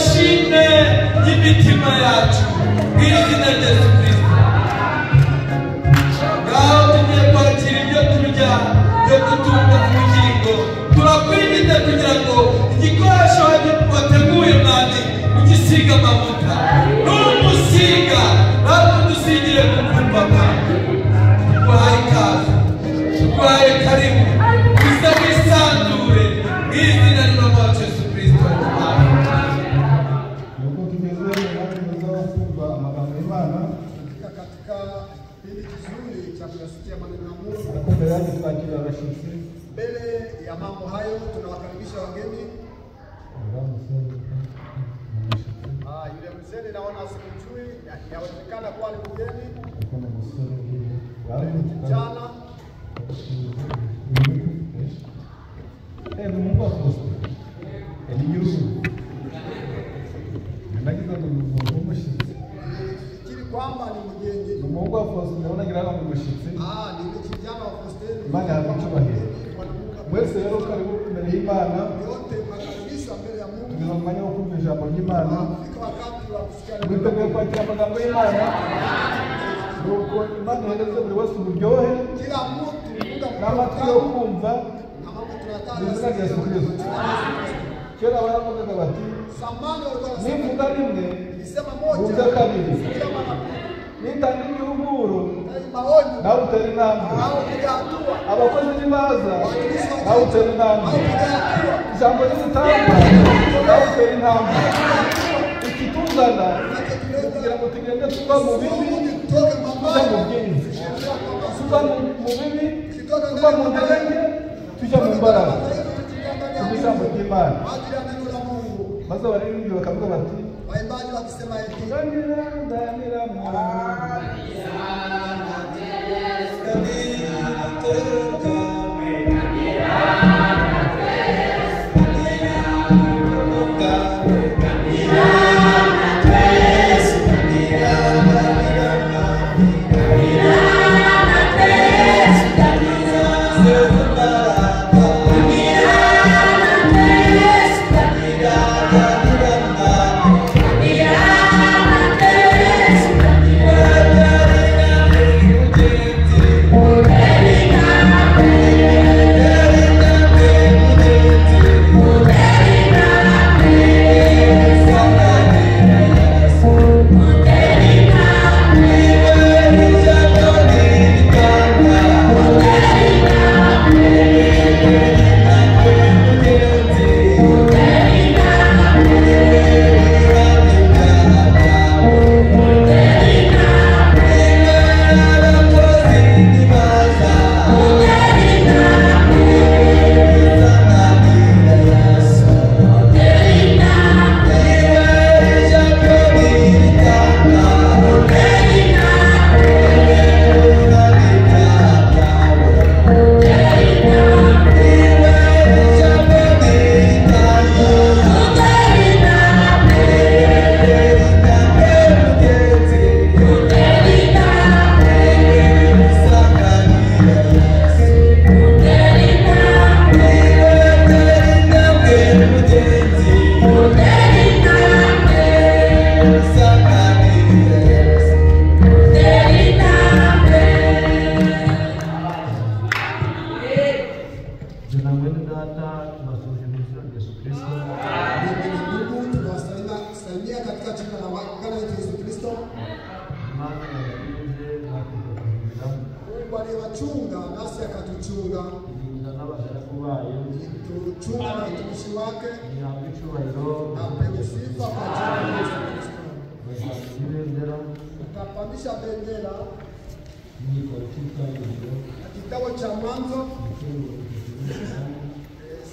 mashine y'imitima yacu izina rya Yesu Kristo. Ngaho tugiye kwakira ibyo turya byo gutunga ku bugingo. Turakwinginze kugira ngo igikoresho wateguye mwami ugisiga amavuta n'umusiga ntabwo dusigire ku kumva kwawe. Tuguhaye ikaze, tuguhaye karibu, uze wisanzure mu izina ry'umwami Yesu Kristo. Nuko tugeze mu kumva amagambo y'Imana katika kipindi kizuri cha kuyasikia maneno ya Mungu. mbere yacu twakira abashyitsi. Mbele ya mambo hayo tunawakaribisha wageni. Yule mzee naona sikujui, inawezekana kuwa ni mgeni. Kijana Mungu akoze. Nagize ngo umushyitsi. fikiri kwamba ni mgeni. Mungu akoze naona ngira ngo umushyitsi. Ni kijana wa Fosteni. Imana yakucyubahira. Mwese rero karibu imbere y'Imana. Yote makaribisho mbele ya Mungu. Tugeze mu mwanya wo kumva ijambo ry'Imana. Fika wakati wa kusikia. Mwiteguye kwakira amagambo y'Imana. Nuko Imana ihereze buri wese uburyohe Kila mtu n'amatwi yo kumva izina rya Yesu Kristo. Kera baravugaga bati nivuga rimwe wumve kabiri, nitanga igihumuro nawe utera intambwe, abakozi nibaza nawe utera intambwe, ijambo ry'ubutanga nawe utera intambwe. Ikituzana kugira ngo tugende tuva mu bibi tujya mu byiza, tuva mu bibi tuva mu ntege tujya mu mbaraga ijambo ry'Imana. Maze abaririmbyi bakavuga bati waimbaji wakisema hivi aliwachunga nasi akatuchunga, tuchunga na utumishi wake, na apewe sifa kwa jina la Yesu Kristo. Tutapandisha bendera na kitabu cha Mwanzo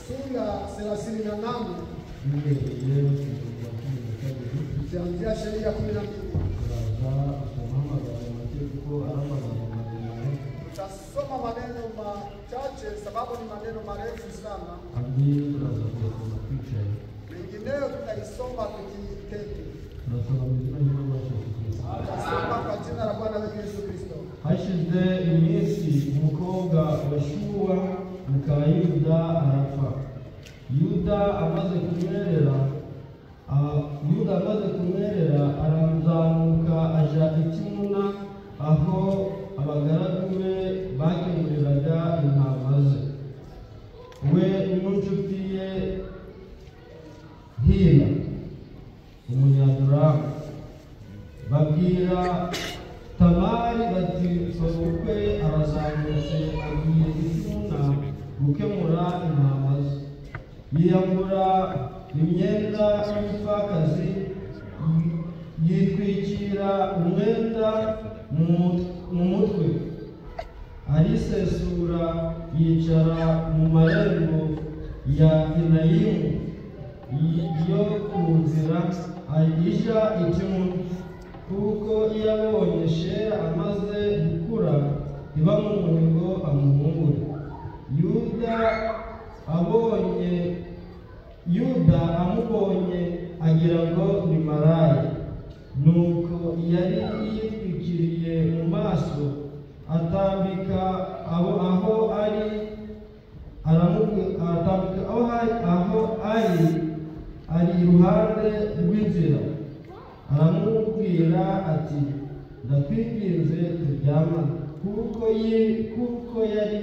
sura 38 kuanzia sheria 12. Tutasoma maneno machache sababu ni maneno marefu sana. Mengineyo tutaisoma tukiketi. Tutasoma kwa jina la Bwana wetu Yesu Kristo. Hashize iminsi umukobwa wa Shuwa muka Yuda arapfa. Yuda amaze kumwerera Yuda amaze kumwerera arazamuka aja i Timuna aho abagaragu be bakemuriraga intama ze. We n'inshuti ye Hina umunyaduramu babwira Tamari bati sobukwe arazamutse agiye i Timuna gukemura intama ze. Yiyambura imyenda y'umupfakazi yitwikira umwenda mu mutwe, arisesura yicara mu marembo ya Enayimu yo ku nzira ija i Timuna, kuko yabonye Shera amaze gukura iba mu muhigo amuhungure. Yuda amubonye agira ngo ni maraya, nuko yari yitwikiriye mu maso atambika aho ari iruhande rw'inzira, aramubwira ati ndakwinginze turyamane, kuko yari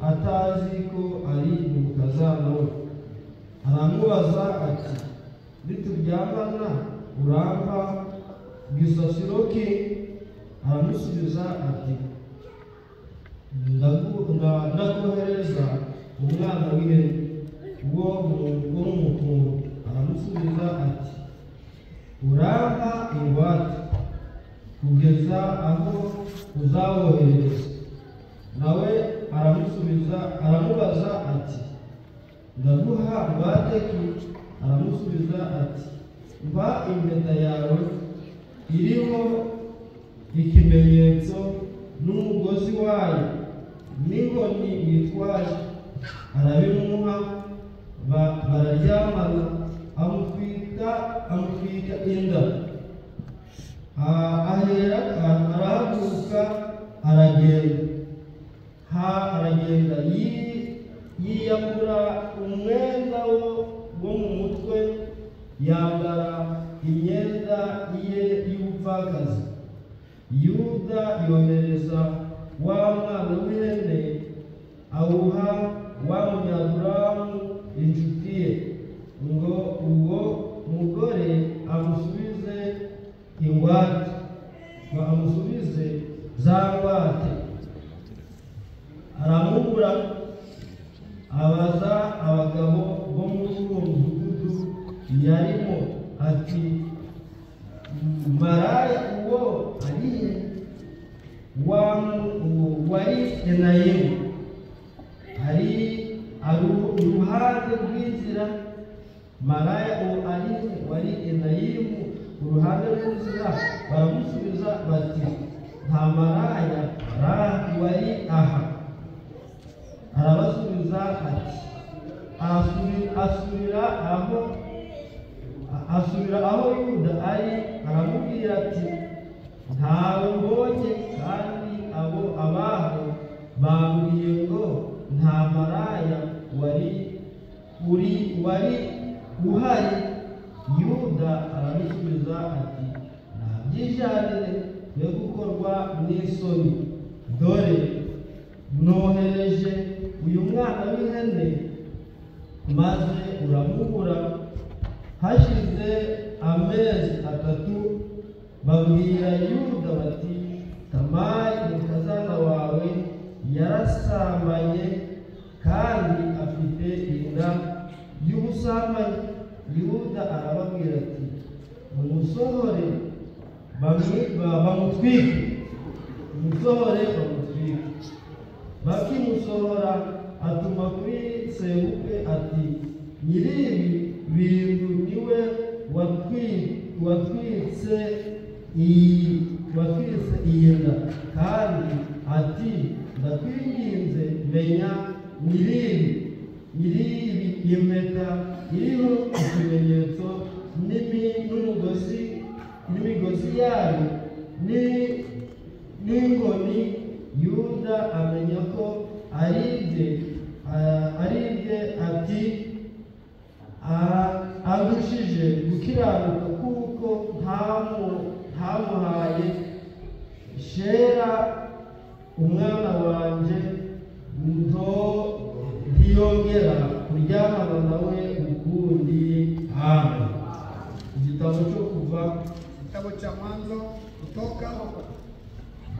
atazi ko ari umukazana we. Aramubaza ati nituryamana urampa gisasiro ki? Aramusubiza ati ndakohereza umwana w'ihene wo mu mutungo. Aramusubiza ati urampa ingwate kugeza aho uzawohereza. Nawe aramubaza ati ndaguha ingwate ki? Aramusubiza ati mpa impeta yawe iriho ikimenyetso n'umugozi wayo n'inkoni witwaje. Arabimuha, bararyamana, amutwika inda. Arahaguruka aragenda yiyambura umwenda wo mu mutwe, yambara imyenda ye y'ubupfakazi. Yuda yohereza wa mwana w'ihene awuha wa munyaduramu inshuti ye, ngo uwo mugore amusubize ingwate, amusubize za ngwate. Aramubura, abaza abagabo bo muri uwo mudugudu yarimo ati maraya uwo ariye? Wari Enayimu, ari uruhande rw'inzira. Maraya uwo ariye wari Enayimu uruhande rw'inzira. Baramusubiza bati nta maraya wari aha. Arabasubiza ati asubira aho Yuda ari, aramubwira ati ntawe mbonye, kandi abaho bambwiye ngo nta maraya wari uhari. Yuda aramusubiza ati ntabyijanire yo gukorwa n'isoni, dore nohereje uyu mwana w'ihene maze uramubura. Hashize amezi 3 babwira Yuda bati Tamari umukazana wawe yarasambanye kandi afite inda y'ubusambanyi. Yuda arababwira ati mumusohore bamutwike. Bakimusohora atuma kuri sebukwe ati nyiribi bintu niwe watwitse iyi nda, kandi ati ndakwinginze menya nyiribi impeta iriho ikimenyetso n'imigozi yayo n'inkoni. Yuda amenya ko ari ibye ati arushije gukiranuka ntamuhaye shera umwana wanje ntiyongera kuryamana nawe ukundi. Amen. Igitabo cyo kuva, Kitabu cha Mwanzo Kutoka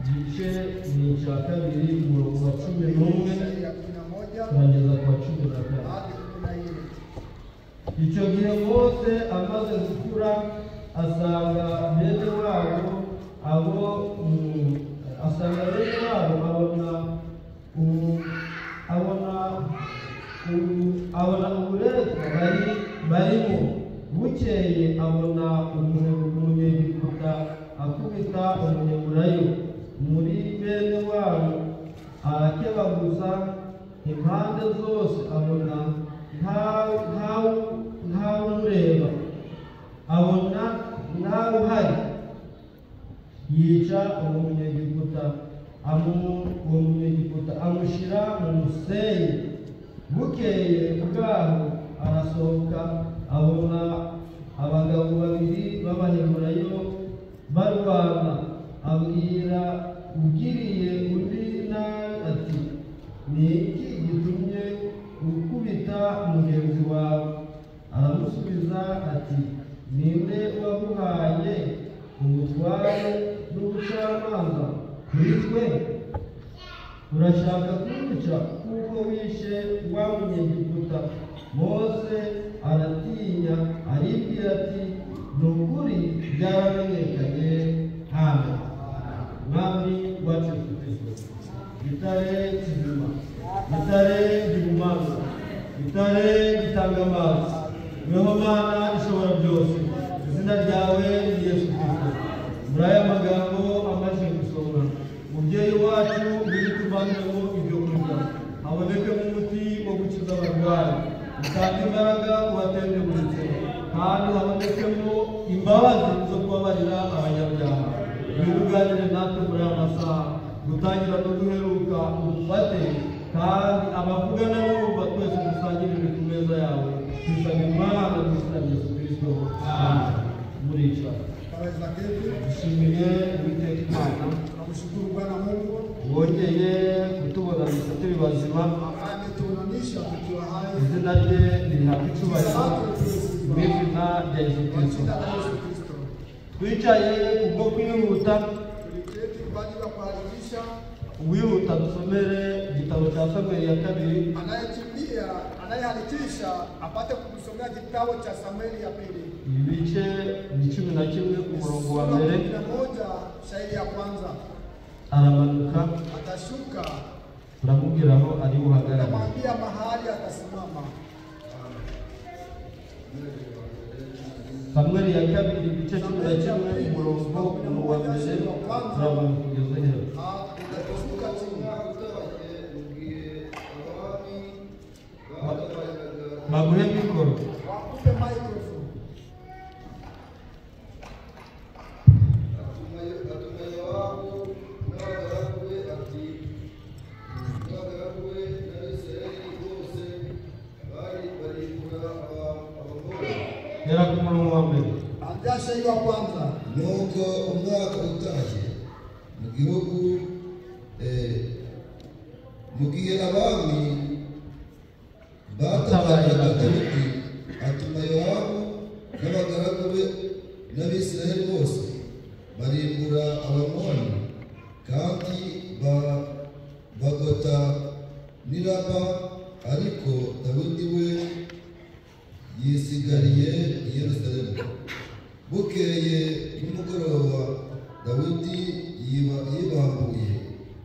igice ni icya kabiri umurongo wa 11 ya 11 kugeza ku wa 14. hadi 14. Icyo gihe Mose amaze gukura asanga bene wabo abona uburetwa barimo. Bukeye abona umunyegiputa akubita umunyaburayo muri bene wabo, arakebaguza impande zose, abona ntawumureba, abona ntawuhari, yica uwo munyegiputa amushyira mu musenyi. Bukeye bwaho arasohoka, abona abagabo babiri b'abaheburayo barwana. Abwira ugiriye undi nabi ati, ni iki gitumye ukubita mugenzi wawe? Aramusubiza ati, ninde waguhaye ubutware n'ubucamanza kuri twe? Urashaka kunyica kuko wishe wa munyegiputa? Mose aratinya, aribwira ati, ni ukuri byaramenyekanye. Amen. Mwami wacu Kristo, gitare kizima, gitare gihumana, gitare gitanga amazi, weho Mana ishobora byose, izina ryawe ni Yesu Kristo. Muri aya magambo amaze gusomwa, mubyeyi wacu ngwino tuvanemo ibyo kurya, habonekemo umuti wo gukiza abarwayi, utanga imbaraga ubatendeburitse, kandi habonekemo imbabazi zo kubabarira abanyabyaha. Wiruganire natwe muri aya masaha, gutangira no guheruka ubufate, kandi abavugana n'umva twese dusangirire ku meza yawe. Tusaba Imana mu izina rya Yesu Kristo. Amen. Murica dushimiye Uwiteka Imana, Tunamshukuru Bwana Mungu wongeye kutubona gusa turi bazima. ametuunanisha tukiwa hai. Izina rye rihabwa icyubahiro mu izina rya Yesu Kristo. Twicaye kubwo kwihuta, Tuliketi kwa ajili ya kuharakisha. uwihuta dusomere igitabo cya Samweli ya kabiri, anayeharakisha apate kutusomea kitabu cha Samueli ya pili. ibice ni 11 umurongo wa mbere. 11 shairi ya kwanza. Aramanuka, Atashuka, turamubwira aho ari buhagarare. atamwambia mahali atasimama. Samweli ya kabiri ibice 11 umurongo wa mbere turabona kugeza hejuru. Atashuka chini. Baguhe mikoro. Wakupe microphone. Yera ku murongo wa mbere. Anzia shairi ya kwanza. Nuko umwaka utashye mu gihugu mu gihe abami batabayaga Dawidi, atuma Yowabu n'abagaragu be n'Abisirayeli bose barimbura Abamoni, kandi bagota n'Iraba, ariko Dawidi we yisigariye i Yerusalemu. Bukeye nimugoroba Dawidi yibambuye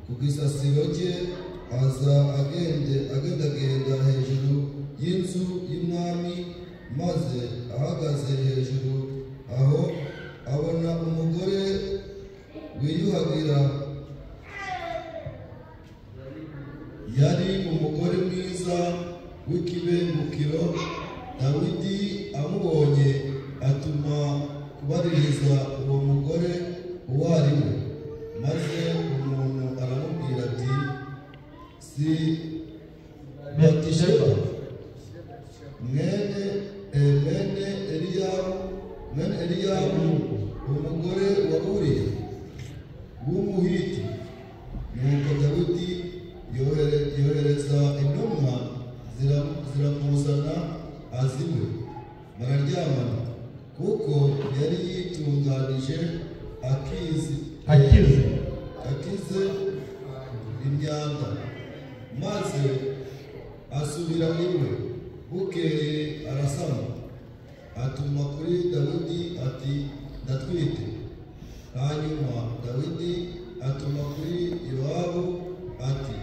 ku gisasiro cye, aza agendagenda hejuru y'inzu y'umwami, maze ahagaze hejuru aho abona umugore wiyuhagira. Yari umugore mwiza w'ikibengukiro. Dawidi amubonye atuma kubaririza uwo mugore uwo ari we, maze umuntu aramubwira ati, si Batisheba mwene Eliyabu umugore wa Uriya w'umuhiti. Nuko Dawidi yohereza intumwa ziramuzana azimwe, bararyamana, kuko yari yitunganije akize imyanda, maze asubira iwe. Bukeye arasama, atuma kuri Dawidi ati ndatwite. Hanyuma Dawidi atuma kuri Yowabu ati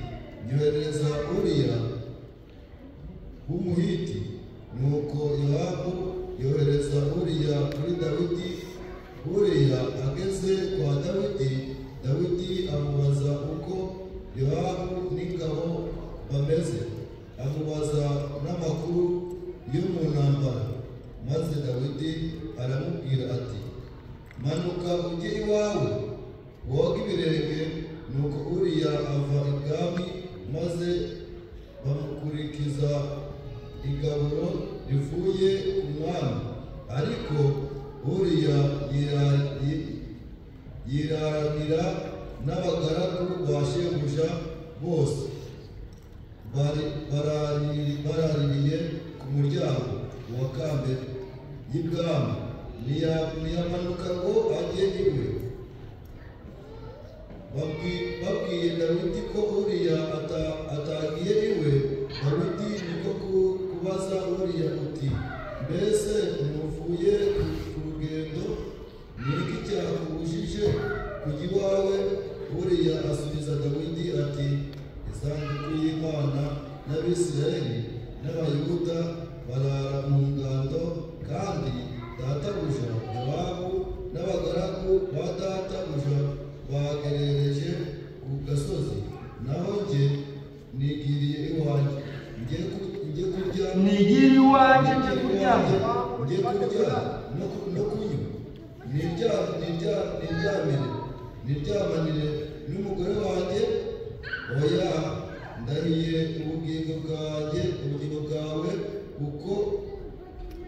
nyohereza Uriya w'umuhiti. Nuko Yowabu yohereza Uriya kuri Dawidi. Uriya ageze kwa Dawidi, Dawidi amubaza uko Yowabu n'ingabo bameze, amubaza n'amakuru yo mu ntambara. Maze Dawidi aramubwira ati manuka ujye iwawe woga ibirenge. Nuko Uriya ava ibwami, maze bamukurikiza igaburo rivuye ku mwami. Ariko Uriya yiranira n'abagaragu ba shebuja bose, baraririye ku muryango wa kambere y'ibwami, ntiyamanuka ngo ajye iwe. Babwiye Dawidi ko Uriya atagiye iwe. Dawidi niko kubaza Uriya uti mbese muvuye ku rugendo, ni iki cyakubujije kujya iwawe? Uriya asubiza Dawidi ati isanduku y'Imana n'Abisirayeli n'Abayuda barara mu ngando, kandi databuja Yowabu n'abagaragu ba databuja bagerereje ku gasozi, naho njye nigiriye iwanjye, njye kurya no kunywa, niryamanire n'umugore wanjye. Oya, ndahiye ubugingo bwawe uko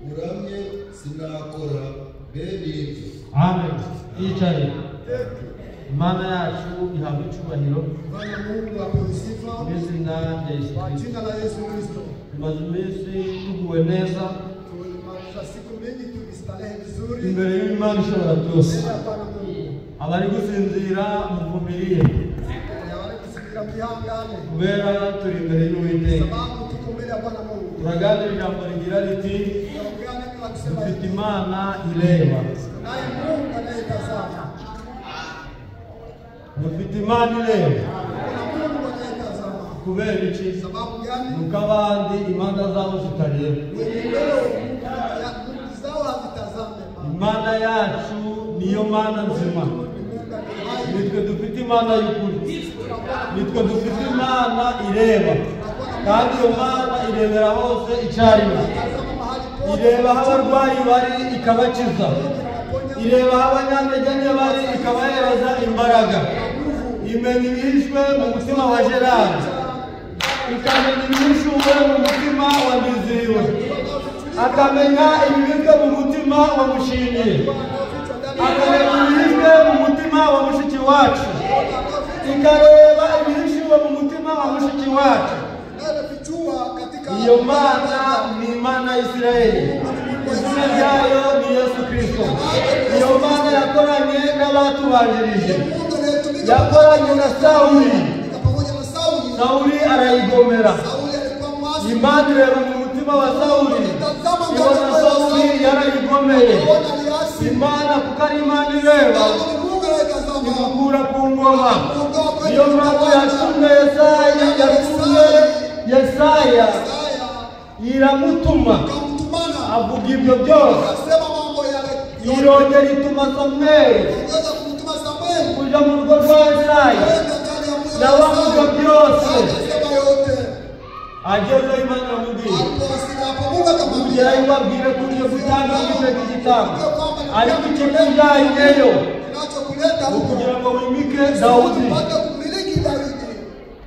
uramye, sinakora bene ibyo. Amen. Yicaye. Imana yacu ihabwa icyubahiro. Bwana Mungu apewe sifa Izina rya Yesu kwa Kristo. jina la Yesu Kristo. Tumaze iminsi tuguwe neza Tumaliza siku mingi tukistarehe vizuri imbere y'Imana ishobora byose. mbele ya Bwana Mungu. Abari gusinzira muvumiriye, Wale kusikira mwihangane kubera turi imbere y'Uwiteka. sababu tuko mbele ya Bwana Mungu. Turaganira ijambo rigira riti Tunaongea neno la kusema dufite hivi, Imana ireba. naye Mungu anayetazama. Dufite Imana ireba. Kuna Mungu anayetazama. Kubera iki? Sababu gani? Nuko abandi imanza zabo zitareba. Wenye leo Mungu zao hazitazame. Imana yacu niyo Mana nzima. Mungu ni hai. Nitwe dufite Imana y'ukuri. Nitwe dufite Imana ireba. Kandi iyo Mana irebera hose icyarimwe. Tazama mahali pote. Ireba aho abarwayi bari ikabakiza. Ireba aho abanyantege bari ikabahereza imbaraga. Imenya ibihishwe mu mutima wa Gerard, ikamenya ibihishwe mu mutima wa Ndiziwe, akamenya ibibitswe mu mutima wa Mushimiye, akamenya ibihishwe mu mutima wa mushiki wacu, ikareba ibihishwe mu mutima wa mushiki wacu. Iyo Mana ni Imana ya Isirayeli, izina ryayo ni Yesu Kristo. Iyo Mana yakoranye n'abatubanjirije, yakoranye na Sawuli. Sawuli arayigomera. Imana ireba mu mutima wa Sawuli, ibona Sawuli yarayigomeye. Imana kuko ari Imana ireba, imukura ku ngoma. Niyo mpamvu yatumye Yesaya iramutuma avuga ibyo byose. Irongera ituma Samweli kuja mu rugo rwa Yesaya nawe avuga byose. Agezeho Imana iramubwira kugira ngo abwire ko ugiye gutanga igitego cy'igitambo, ariko ikintu njyanyeyo ni ukugira ngo wimike Dawudi.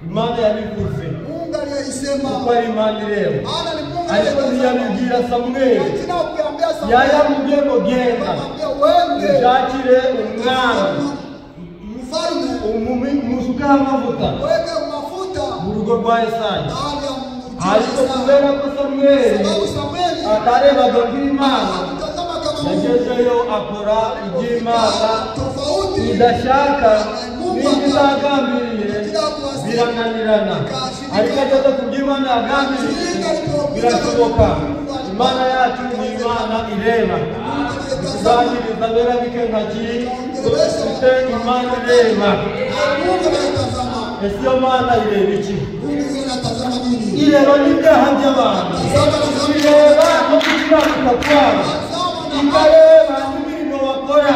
Imana yabivuze kuko ari Imana ireba, ariko ntiyabibwira Samweli, yaya mugendo genda ushakire umwami musuke amavuta mu rugo rwa Yesayi. Ariko kubera ko Samweli atarebaga bw'Imana, yagezeyo akora iby'Imana idashaka n'ibizagambiriye birananirana. Ariko ageze ku by'Imana yagambiriye birashoboka. Imana yacu ni Imana ireba. Tuzagiriza bera bike nkaki dufite Imana ireba. Ese iyo Mana ireba iki? Ireba n'ibyaha by'abantu, ireba no gukiranuka kwabo, ikareba n'imirimo bakora,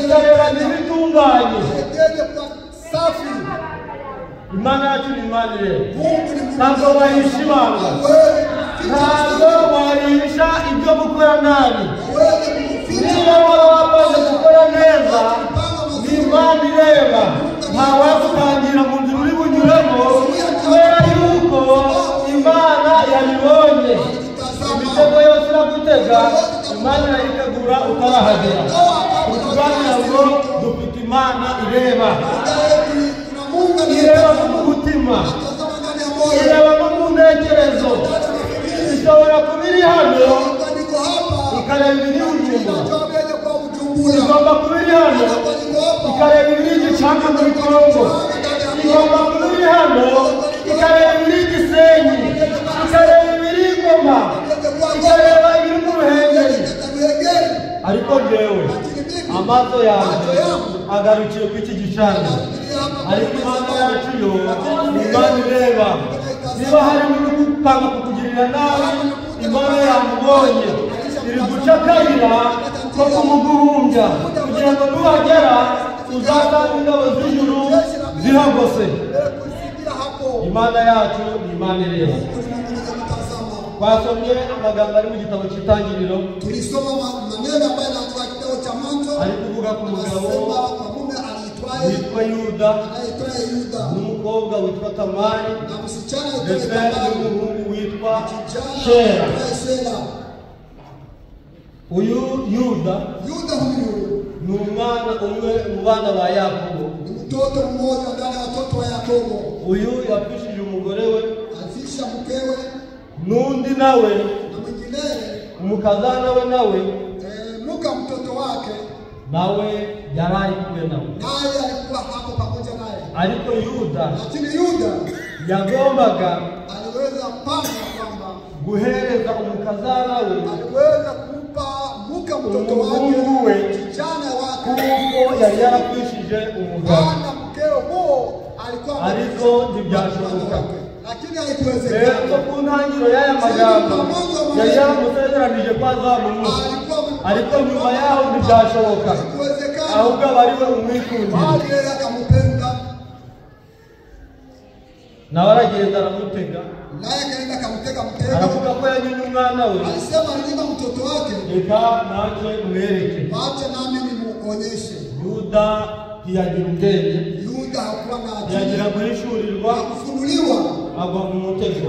ikareba n'ibitunganye. Imana yacu ni Imana ireba. Ntabwo wahisha ibanga, ntabwo wahisha ibyo gukora nabi. Niba waba wamaze gukora neza, ni Imana ireba. Ntawagutangira mu nzira uri bunyuremo kubera yuko Imana yabibonye. Imitego yose iragutega, Imana irayitegura utarahagera. Kutuganira ngo dufite Imana ireba. Ireba no mu mutima, ireba no mu ntekerezo. Ishobora kuba iri hano ikareba ibiri Bujumbura, igomba kuba iri hano ikareba ibiri Gicanga muri Kongo, igomba kuba iri hano ikareba ibiri Gisenyi, ikareba ibiri Ngoma, ikareba ibiri mu Ruhengeri. Ariko njyewe amaso yanjye agarukiye ku iki gicaniro. Ariko Imana yacu yo ni Imana ireba. Niba hari n'ugupanga kukugirira nabi, Imana yamubonye, iri guca akayira ko kumuguhumbya kugira ngo nuhagera uzasanga ingabo z'ijuru zihagose. Imana yacu ni Imana ireba. Twasomye amagambo ari mu gitabo cy'Itangiriro, ari kuvuga ku mugabo witwa Yuda n'umukobwa witwa Tamari ndetse n'umuhungu witwa Shera. Uyu Yuda ni umwana umwe mu bana ba Yakobo. Uyu yapfishije umugore we, n'undi nawe umukazana we nawe nawe yari ari kumwe nawe. Ariko Yuda yagombaga guhereza umukazana we umuhungu we kuko yari yarapfishije umugabo. Ariko ntibyashoboka. Rero ku ntangiriro y'aya magambo yari yaramusezeranije ko azamumuha, ariko nyuma yaho ntibyashoboka, ahubwo aba ari we umwikundira. Nawe aragenda aramutega, aravuga ko yanyine umwana we, reka nanjye mwereke. Yuda ntiyagira ubwenge, ntiyagira guhishurirwa, agwa mu mutego,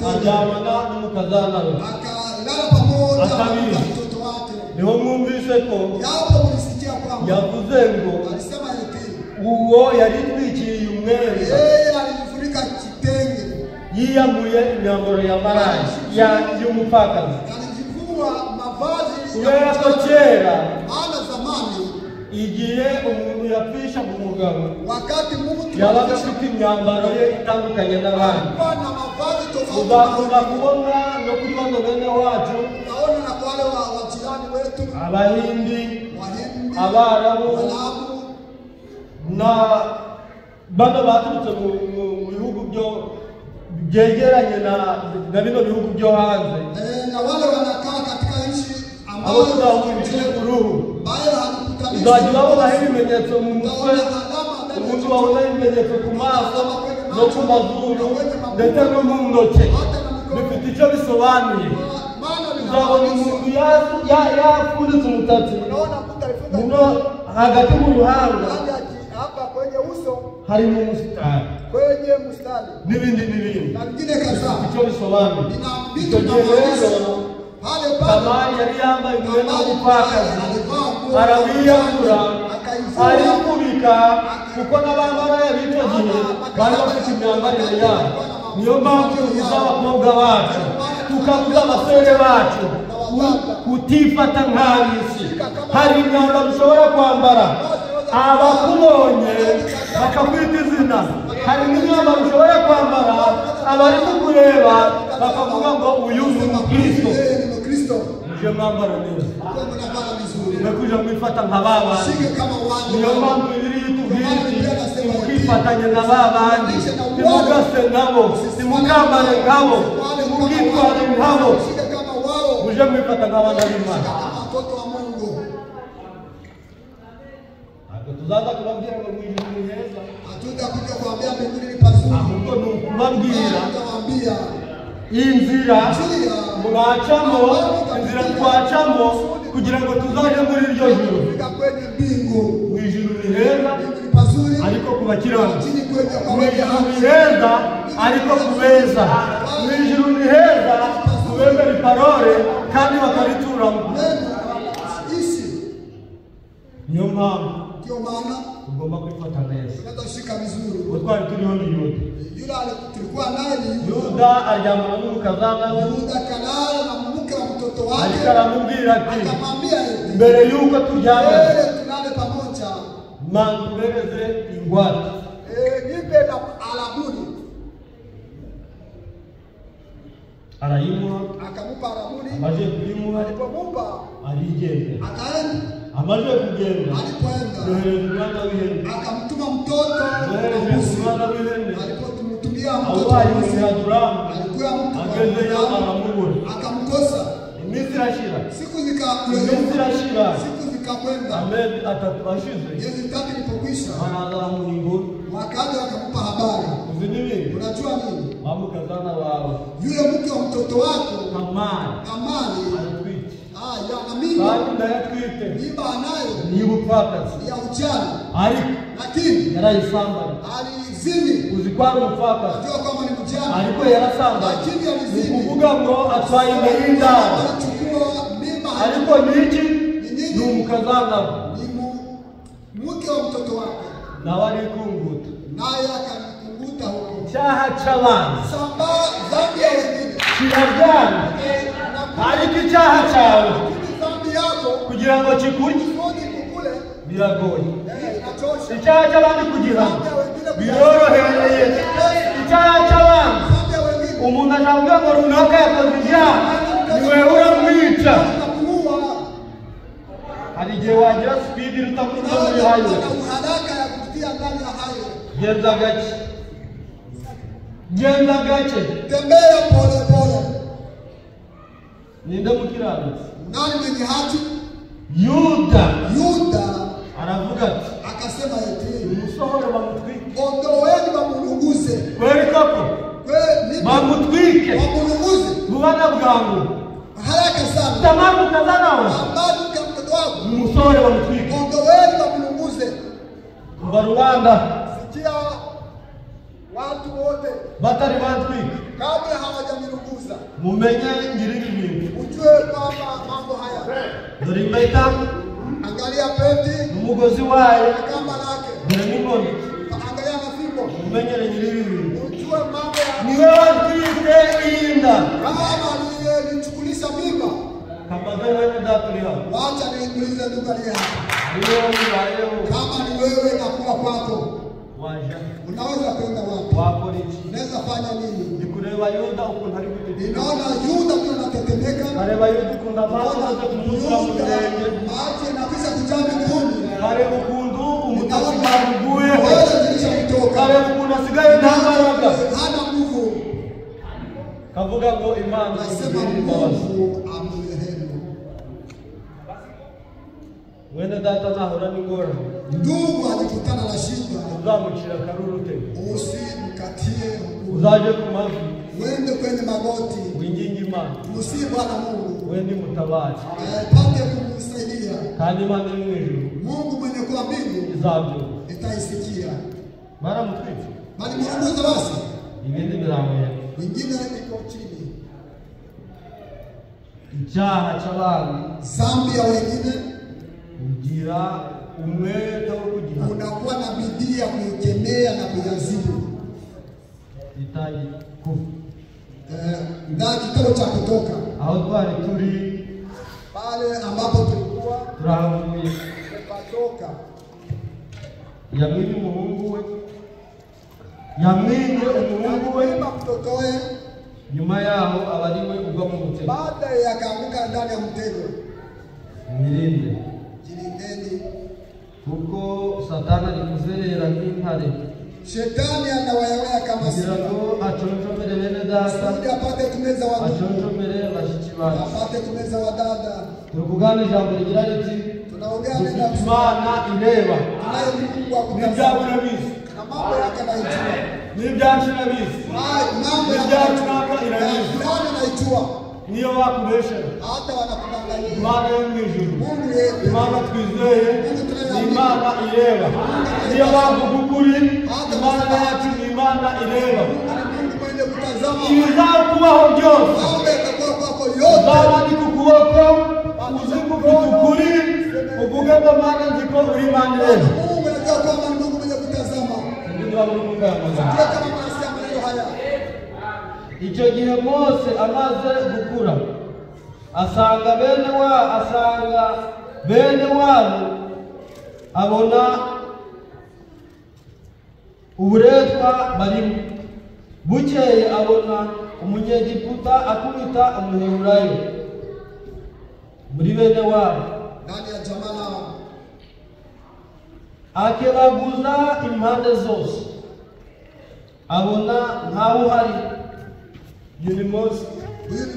aryamana n'umukazana we atabizi. Niho mwumvise ko yavuze ngo uwo yari itwikiriye umwenda yiyambuye imyambaro ya maraya y'umupfakazi. Kubera ko kera igihe umuntu yapfisha mu mugabo yabaga afite imyambaro ye itandukanye n'abandi. Uzakunda kubona no kuri bano bene wacu Abahindi, Abarabu na bano baturutse mu bihugu byo byegeranye na bino bihugu byo hanze, abo tuzahurira uruhu. Uzajya ubabonaho ibimenyetso mu mutwe, umuntu wabonaho ibimenyetso ku maso no ku mazuru ndetse no mu ntoki, bifite icyo bisobanuye. Uzabona umuntu yapfunditse umusatsi muno hagati mu ruhanga harimo umusitari n'ibindi icyo bisobanuye. Icyo gihe rero Tamari yari yambaye umwenda w'umupfakazi arawiyambura arikubika kuko n'abamaraya b'icyo gihe bari bafite imyambarire yabo. Niyo mpamvu tubuza abakobwa bacu tukabuza abasore bacu kutifata nk'ab'isi. Hari imyambaro ushobora kwambara abakubonye bakakwita izina, hari n'imyambaro ushobora kwambara abari kukureba bakavuga ngo uyu ni umukristo. Uje mwambaro neza, mekuja mwifata nka babandi. Niyo mpamvu Bibiliya itubwira iti mukifatanye na babandi, nimugase nabo, nimukambare nkabo, nimukitware nkabo, muje mwifata nk'abana b'Imana. Tuzaza kubabwira ngo mwijuru ni heza, hatujakuja kuambia mbinguni ni pazuri, ahubwo ni ukubabwira inzira mwacamo, inzira twacamo kugira ngo tuzaje muri iryo juru. Mwijuru ni heza ariko kubakiranutsi, mwijuru ni heza ariko kubeza, mwijuru ni heza kubemera iparole kandi bakarituramo. Niyo mpamvu tugomba kwifata neza. Twari turiho ni Yuda aryamana n'umukazana we, ariko aramubwira ati mbere y'uko turyamana manza ubereze ingwate. Arayimuha, amaze kuyimuha arigendera. Amaze kugenda yohereza umwana w'ihene, akamtuma mtoto yohereza umwana w'ihene alipomtumia awaye Adulamu, agezeyo aramubura, akamkosa. Iminsi irashira, Siku zikakwenda, amezi 3 ashize, miezi 3 ilipokwisha, araza amuhimbura, wakaja wakampa habari. uzi nini? Unajua nini? Wamukazana wawe Yule mke wa mtoto wako Tamari anatwite. Na mimi kandi ndayatwite, mimba anayo ni ubupfakazi ya ujana, ariko lakini yarayisambanye. alizini. Uzi ko ari umupfakazi Unajua kama ni mjana, ariko yarasambanye, lakini ni alizini. ukuvuga ngo atwaye inda y'indaro. Alichukua mimba, Ariko niki? Ni umukazana we, ni mke wa mtoto wako, nawe arikunguta. naye akanikunguta huko. Icyaha cy'abana Dhambi ya wengine kiraryana, ariko icyaha cyawe dhambi yako kugira ngo kikurye kukule biragoye. inachosha. Icyaha cy'abandi kugira ngo birorohereye. Icyaha cy'abandi Dhambi ya wengine umuntu azavuga ngo runaka yakoze ibyaha, niwe uramwica. Hari igihe wagira speed utakuruta muri hayo, haraka ya kutia ndani ya hayo. genza gake, genza gake, Tembea pole pole. ninde mukiranutsi? Nani mwenye haki? Yuda Aravuga ati, akasema eti umusohoro bamutwike. ondoweni bamulunguze. Kweli koko bamutwike Bamulunguze bubana bwangu, haraka sana. Tamari mukazana we, Ambali kwa mtoto wako, umusohoro bamutwike. ondoweni bamulunguze. Mba rubanda Sikia watu wote batari batwike, kabla hawajamilunguza, mumenye ngiri ibintu. ujue kwamba mambo haya. Dore impeta, Angalia peti umugozi wayo, na kamba lake, dore n'inkoni, angalia na fimbo, mumenyere ngiri ibintu. ujue mambo ya Niwe watwite inda. kama aliyenichukulisha mimba. Kamaze wewe ndatuliha, Wacha niulize ndugu aliye hapa, niwe wayo kama ni wewe na kuwa kwako, waje unaweza kwenda wapi? wakora iki? Unaweza fanya nini? Nikureba Yuda ukuntu ari gutete, Ninaona Yuda pia anatetemeka. areba Yuda ukuntu amaso aza kumuzura mu birenge, Maji yanakwisha kujaa miguuni. areba ukuntu umutasi bamuguyeho, Wewe zilishamtoka. areba ukuntu asigaye nta mbaraga. Hana nguvu. Kavuga ngo Imana Nasema imugirire imbabazi. Mungu amrehemu. Mwene data nahura n'ingorane, Ndugu alikutana na shida, uzamucira akarurute, usimkatie hukumu. uzaje ku mavi Uende kwenye magoti, winginge Imana, msii Bwana Mungu wendi mutabari, apate kumsaidia. kandi Imana iri mu ijuru Mungu mwenye kuwa mbingu izabyumva. itaisikia. Baramutwite, Bali mlunguza basi, ibindi biramuye. wengine iko chini. icyaha cy'abandi, zambi ya wengine, ugira umwete wo kugira unakuwa na bidii ya kuikemea na kuyazibu. itaji kufa. Ndani kitabu cha Kutoka Aho twari turi pale ambapo tulikuwa turahavuye tukatoka, yamwinye umuhungu we, yamwinye umuhungu we, mtoto we, nyuma yaho abariwe ugwa mu mutego. baada ya kaanguka ndani ya mtego. Mwirinde, Jilindeni, kuko Satani ari kuzerera nk'intare shetani anawayawaya kama kugira simba, ngo aconjomere bene data, ili apate kumeza wa ndugu, aconjomere bashiki bacu. apate kumeza wa dada. Turi kuganira ijambo rigira riti Tunaongea dufite neno Imana ireba tunaye Mungu wa n'ibyawe kutazama urabizi, na mambo yake anaijua. n'ibyacu urabizi, Mambo ya n'ibyacu ntabwo irabizi. fulani anaijua, Niyo wakubesheje hata wanakudanganya. Imana yo mu ijuru, Mungu yetu, Imana twizeye ni Imana ireba. Niyo bavuga ukuri, Imana yacu ni Imana ireba. Mungu mwenye kutazama Ibizakubaho byose mambo yatakuwa kwako yote. uzabandika ukuboko, uzi ko ufite ukuri, uvuge ngo Mana nzi ko uri Imana ireba. Mungu anajua kwamba ni Mungu mwenye kutazama. Sinzi waba uri kumvambaza. Ndio kama tunasikia maneno haya. Icyo gihe Mose amaze gukura asanga bene wabo abona uburetwa barimo. Bukeye abona umunyegiputa akubita umuheburayo muri bene wabo, Ndani ya jamaa lao akebaguza impande zose, abona ntawe uhari. Uyu ni Mose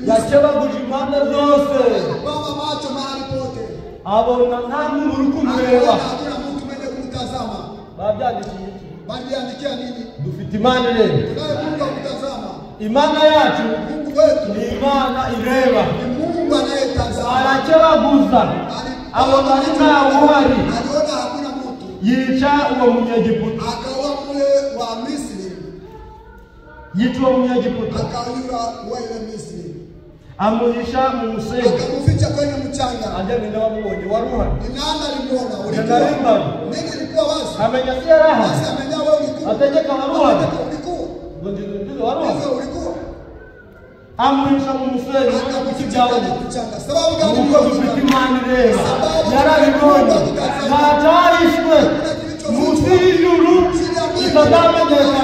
yakebaguje impande zose, kwamba macho mahali pote, abona nta muntu uri kumureba. hakuna mtu mwenye kumtazama. Babyandikiye iki? Baliandikia nini? Dufite Imana ireba. Tunaye Mungu wa kutazama. Imana yacu Mungu wetu ni Imana ireba. ni Mungu anayetazama. Arakebaguza abona ari ntawe uhari, Aliona hakuna mtu, yica uwo munyegiputa, akaua mule wa Misri, yica uwo munyegiputa, akaua wale Misri, amuhisha mu musenyi. akamficha kwenye mchanga. Ajya ninde wamubonye wari uhari? Ni nani alimuona? Nenda rimbari. Mimi nilikuwa wazi. Amenya si yari ahari, Basi amenya wewe ulikuwa. ategeka wari uhari, Ulikuwa. ngo ndizo wari uhari. Wewe ulikuwa. Amuhisha mu musenyi no ku kibyago. Mchanga. Sababu gani? Nuko dufite Imana ireba, yarabibonye, ntatahishwe munsi y'ijuru itazamenyekana.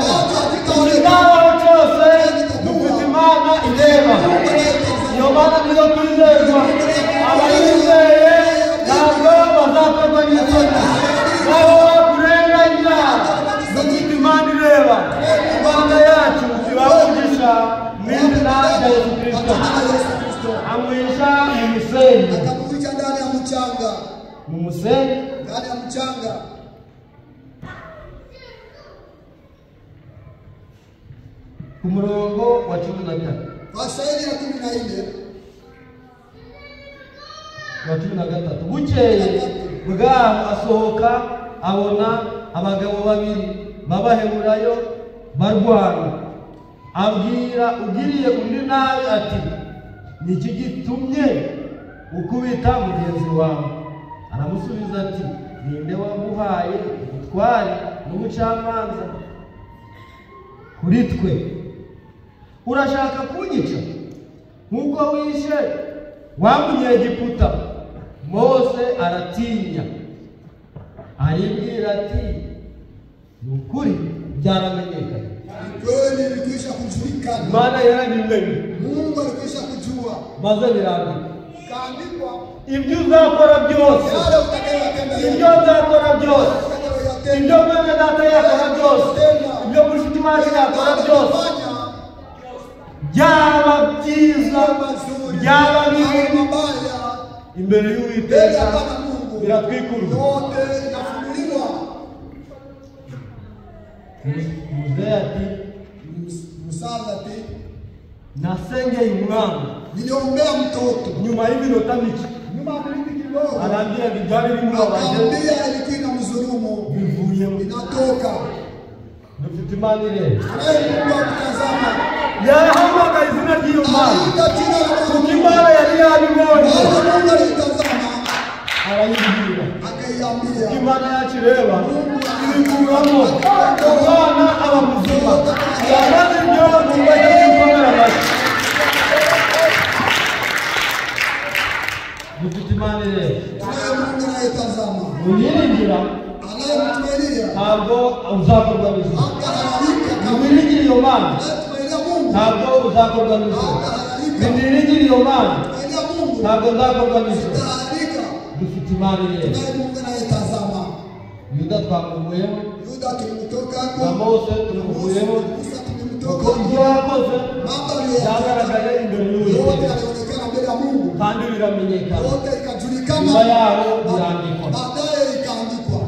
Ikizabaho cyose dufite Imana ireba. Iyo Mana niyo twizerwa, abayizeye ntabwo bazakorwa n'isoni. Naho bakurenganya, dufite Imana ireba. Imana yacu ibavugisha mu izina rya Yesu Kristo. Amuhisha mu musenyi, Akamficha ndani ya mchanga. mu musenyi. Ndani ya mchanga. Ku murongo wa 14 Kwa shairi ya 14 wa 13, bukeye bwaho asohoka abona abagabo babiri b'Abaheburayo barwana. Abwira ugiriye undi nabi ati, ni iki gitumye ukubita mugenzi wawe? Aramusubiza ati, ninde waguhaye ubutware n'ubucamanza kuri twe? Urashaka kunyica nk'uko wishe wa munyegiputa? Mose aratinya, aribwira ati, ni ukuri byaramenyekanye. kweli ilikwisha kujulikana. Imana yaranimenye, Mungu alikwisha kujua. maze birandika. Kaandikwa Ibyo uzakora byose, yale utakayotenda. ibyo uzakora byose, ibyo mwene data yakora byose, ibyo mushiki wacu yakora byose, byaba byiza byaba bibi, mabaya imbere y'Uwiteka biratwikuruza. yote inafunuliwa. Muzee ati, Musaza ati, nasengeye umwana niliombea mtoto. nyuma y'iminota mike, Nyuma ya mingi kidogo, arambwira ngo ibyari bimubabaje akaambia ilikuwa inamdhulumu. bivuyemo. Inatoka. Dufite Imana ireba. Tunaye Mungu wa kutazama. yahamagaye izina ry'iyo Mana aliita jina la kuko Mungu. Imana yari yabibonye Maana Mungu alitazama arayibwira akaiambia Imana yacu reba ibikuramo umwana aba muzima yamaze ibyo numva cyo kwikomera amashyi dufite Imana rero tunaye Mungu anayetazama uyiringira anayemtumilia ntabwo uzakorwa n'isuri hataharibika kama niwiringira iyo Mana anayemtumilia Mungu ntabwo uzakorwa n'isuri hataharibika niwiringira iyo Mana tumilia Mungu ntabwo uzakorwa n'isuri hataharibika dufite Imana rero tunaye Mungu anayetazama. Yuda twamuvuyemo Yuda tulimtokako na Mose tumuvuyemo Musa kuko tulimtokako ibyo yakoze mambo aliyofanya byagaragaye imbere yote y'Uwiteka yalionekana mbele ya Mungu, kandi biramenyekana yote ikajulikana, nyuma yaho birandikwa baadaye ikaandikwa.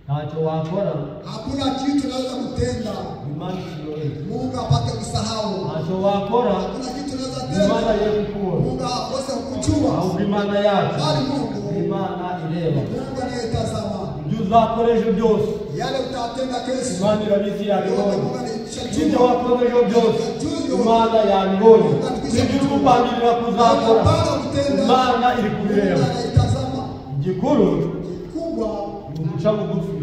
ntacyo wakora Hakuna kitu naweza kutenda Imana ikiyobera Mungu apate kusahau, ntacyo wakora hakuna kitu naweza Imana tenda ye kukubona Mungu akose kukujua, ahubwo Imana yacu bali Mungu Imana ireba Mungu anayetazama ibyo uzakora ejo byose yale utatenda kesho. Imana irabizi yabibonye Mungu ibyo anayeshajua wakoze ejo byose Imana yabibonye ibyo uri gupangirira kuzakora Imana iri kubireba Mungu anayetazama. igikuru Kubwa ni uguca bugufi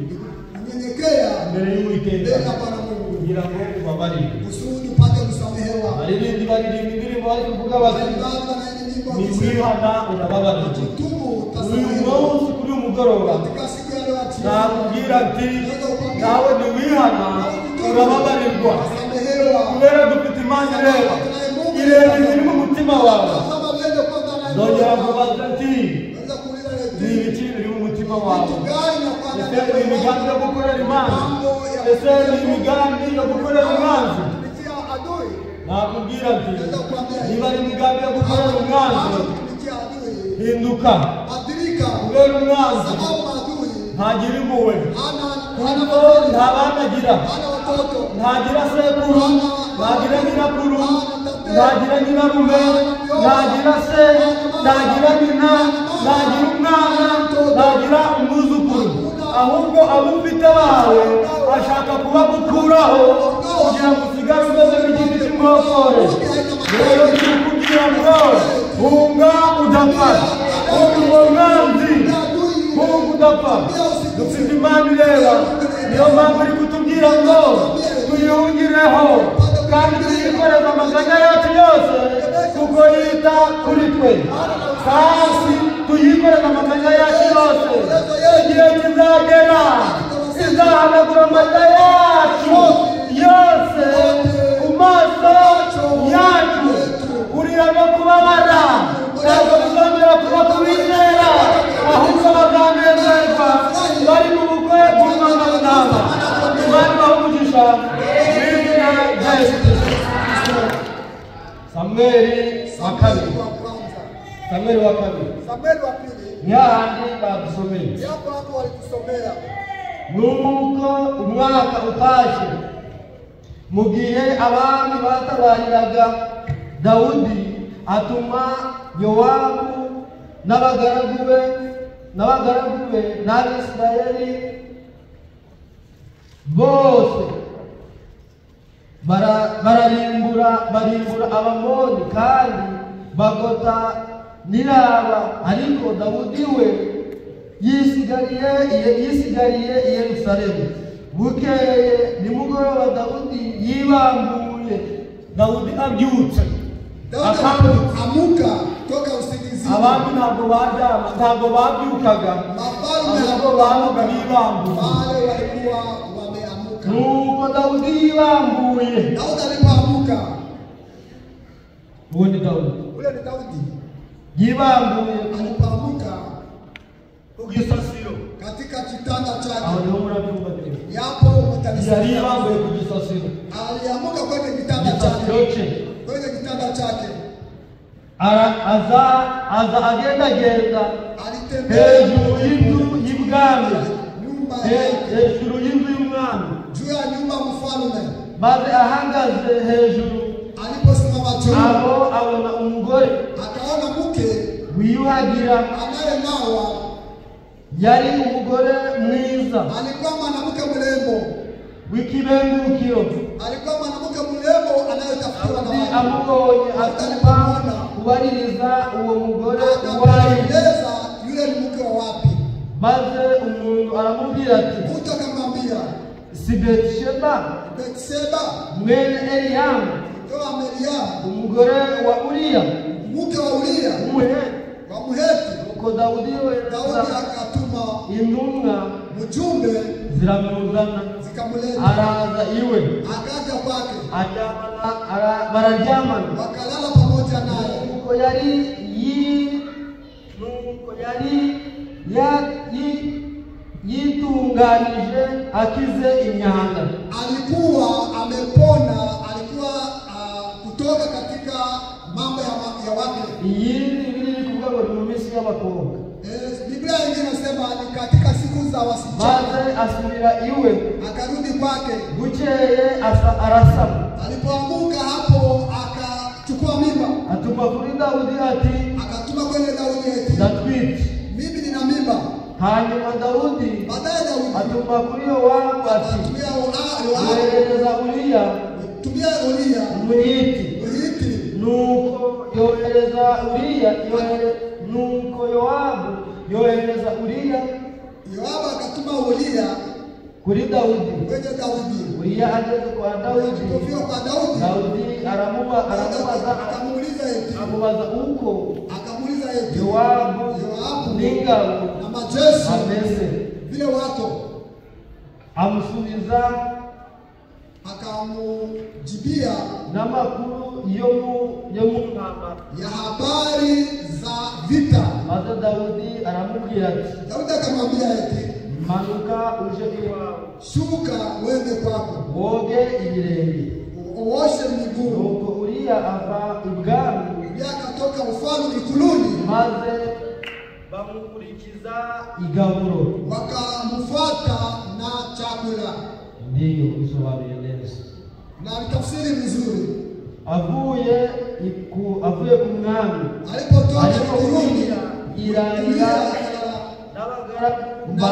kunyenyekea imbere y'Uwiteka mbele ya Bwana Mungu kugira ngo ubabarire kusudi upate kusamehewa. abaririmbyi baririmba indirimbo bari kuvuga bati Baba na ile nyimbo niwihana urababarira tubu uyu utasamehewa. munsi kuri uyu mugoroba Katika siku ya leo ati nakubwira ati nawe niwihana urababarirwa samehewa. kubera dufite Imana ireba ireba ibiri mu mutima wawe Kama vile kwanza na ndongera kubaza ati naweza kuuliza ni leo ibiki biri mu mutima wawe gani na kwanza ese ni imigambi yo gukorera Imana ese ni imigambi yo gukorera umwanzi kupitia adui. nakubwira ati Naweza kuambia niba ari imigambi yo gukorera umwanzi kupitia adui. hinduka Adilika kubera umwanzi sababu adui ntagira impuhwe hana kuko nta bana agira hana watoto. ntagira sekuru ntagira nyirakuru ntagira nyirarume ntagira se ntagira nyina ntagira umwana ntagira umwuzukuru ahubwo abo ufite bawe ashaka kubagukuraho kugira ngo usigare umeze nk'igiti cy'umwokore rero ndikubwira ngo hunga udapfa hunga uwo mwanzi hunga udapfa dufite Imana ireba niyo mpamvu iri kutubwira ngo tuyihungireho kandi tuyikoreze amaganya yacu yose kuko yita kuri twe kandi tuyikoreze amaganya yacu yose igihe kizagera izahanagura amarira yacu yose ku maso yacu kurira no kubabara ntabwo bizongera kuba kubizera ahubwo bazanezerwa bari mu bukwe bw'umwana w'intama Imana ibahe umugisha mu izina rya Yesu Kristo. Samweli wa kabiri Samweli wa kabiri Samueli wa pili ni hahandi badusomeye yapo hapo walitusomea nuko umwaka utashye mu gihe abami batabariraga Dawudi atuma Yowabu n'abagaragu be n'Abisirayeli bose barimbura Abamoni kandi bagota Niraba ariko Dawudi we yisigariye i Yerusalemu. Bukeye nimugoroba Dawudi yibambuye Dawudi abyutse amuka toka usingizini. abandi ntabwo baryama ntabwo babyukaga ahubwo babaga bibambuye Wale walikuwa wameamuka. nuko Dawudi yibambuye Daudi alipoamuka, uwo ni Dawudi ule ni Daudi yibambuye alipoamuka ku gisasiro katika kitanda aho chake. niho murabyumva neza Yapo yari mtanisaidia. yibambuye ku gisasiro Aliamuka kwenye kitanda igisasiro chake. cye Kwenye kitanda chake. aza agendagenda Alitembea hejuru y'inzu y'ibwami nyumba yake. hejuru y'inzu y'umwami Juu ya nyumba mfalme. maze ahagaze hejuru Aliposimama juu, aho abona umugore akaona mke wiyuhagira anayenawa. yari umugore mwiza Alikuwa mwanamke mrembo. w'ikibengukiro Alikuwa mwanamke mrembo mambo anayotafutiwa na Dawudi watu. amubonye atuma kubaririza uwo mugore wayo, Akaeleza yule ni mke wa wapi. maze umuntu aramubwira ati Mtu akamwambia si Betisheba Betseba mwene Eliyamu toa Miriamu umugore wa Uriya mke wa Uria umuheti. wa Muheti. Nuko Dawudi Daudi yohereza akatuma intumwa mjumbe ziramuzana, zikamleta. araza iwe, Akaja kwake bararyamana. wakalala pamoja naye. Nuko yari yitunganije akize imyanda. Alikuwa amepona, alikuwa kutoka katika mambo ya wake. Iyindi biri kuvuga ngo ni mu minsi y'abakobwa. Biblia nyingine inasema ni katika siku za wasichana. Maze asubira iwe, Akarudi kwake. bukeye arasama. Alipoamuka hapo akachukua mimba. Atuma kuri Dawudi ati Akatuma kwenye Daudi eti ndatwite. mimi nina mimba. Hanyuma Dawudi Baadaye Daudi atuma kuri Yowabu ati atumia yohereza Uriya tumia Uria Umuhiti. Uhiti. Nuko Yowabu yohereza Uriya Yoabu akatuma Uria kuri Dawudi. kwenye Daudi. Uriya ageze kwa Dawudi, Alipofika kwa Daudi Dawudi amubaza uko akamuuliza eti Yowabu n'ingabo na majeshi ameze. vile wako. Amusubiza akamujibia n'amakuru yo mu ntambara. ya habari za vita. Maze Dawudi aramubwira ati Daudi akamwambia eti manuka uje iwawe, shuka wende kwako woge ibirenge. uoshe miguu. Nuko Uriya ava ibwami, Uria akatoka ufalme ikuluni, maze bamukurikiza igaburo. wakamfuata na chakula. Ndiyo bisobanuye neza. Na tafsiri nzuri. Avuye ku mwami, Alipotoka ariko ikuluni irarira n'abagaragu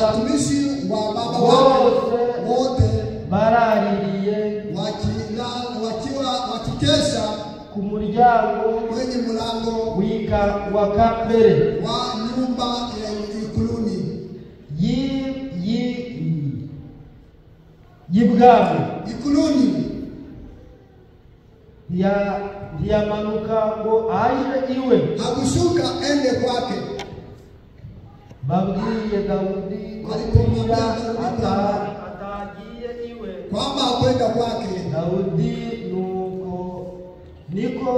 watumishi wa baba wake wote baraririye wakikesha ku muryango kwenye mlango wa kambere wa nyumba ya ikuluni y'ibwami. ikuluni. Ntiyamanuka ngo aje iwe. Hakushuka ende kwake. Babwiye Dawudi Walipomwambia atagiye iwe kwamba akwenda kwake, Dawudi niko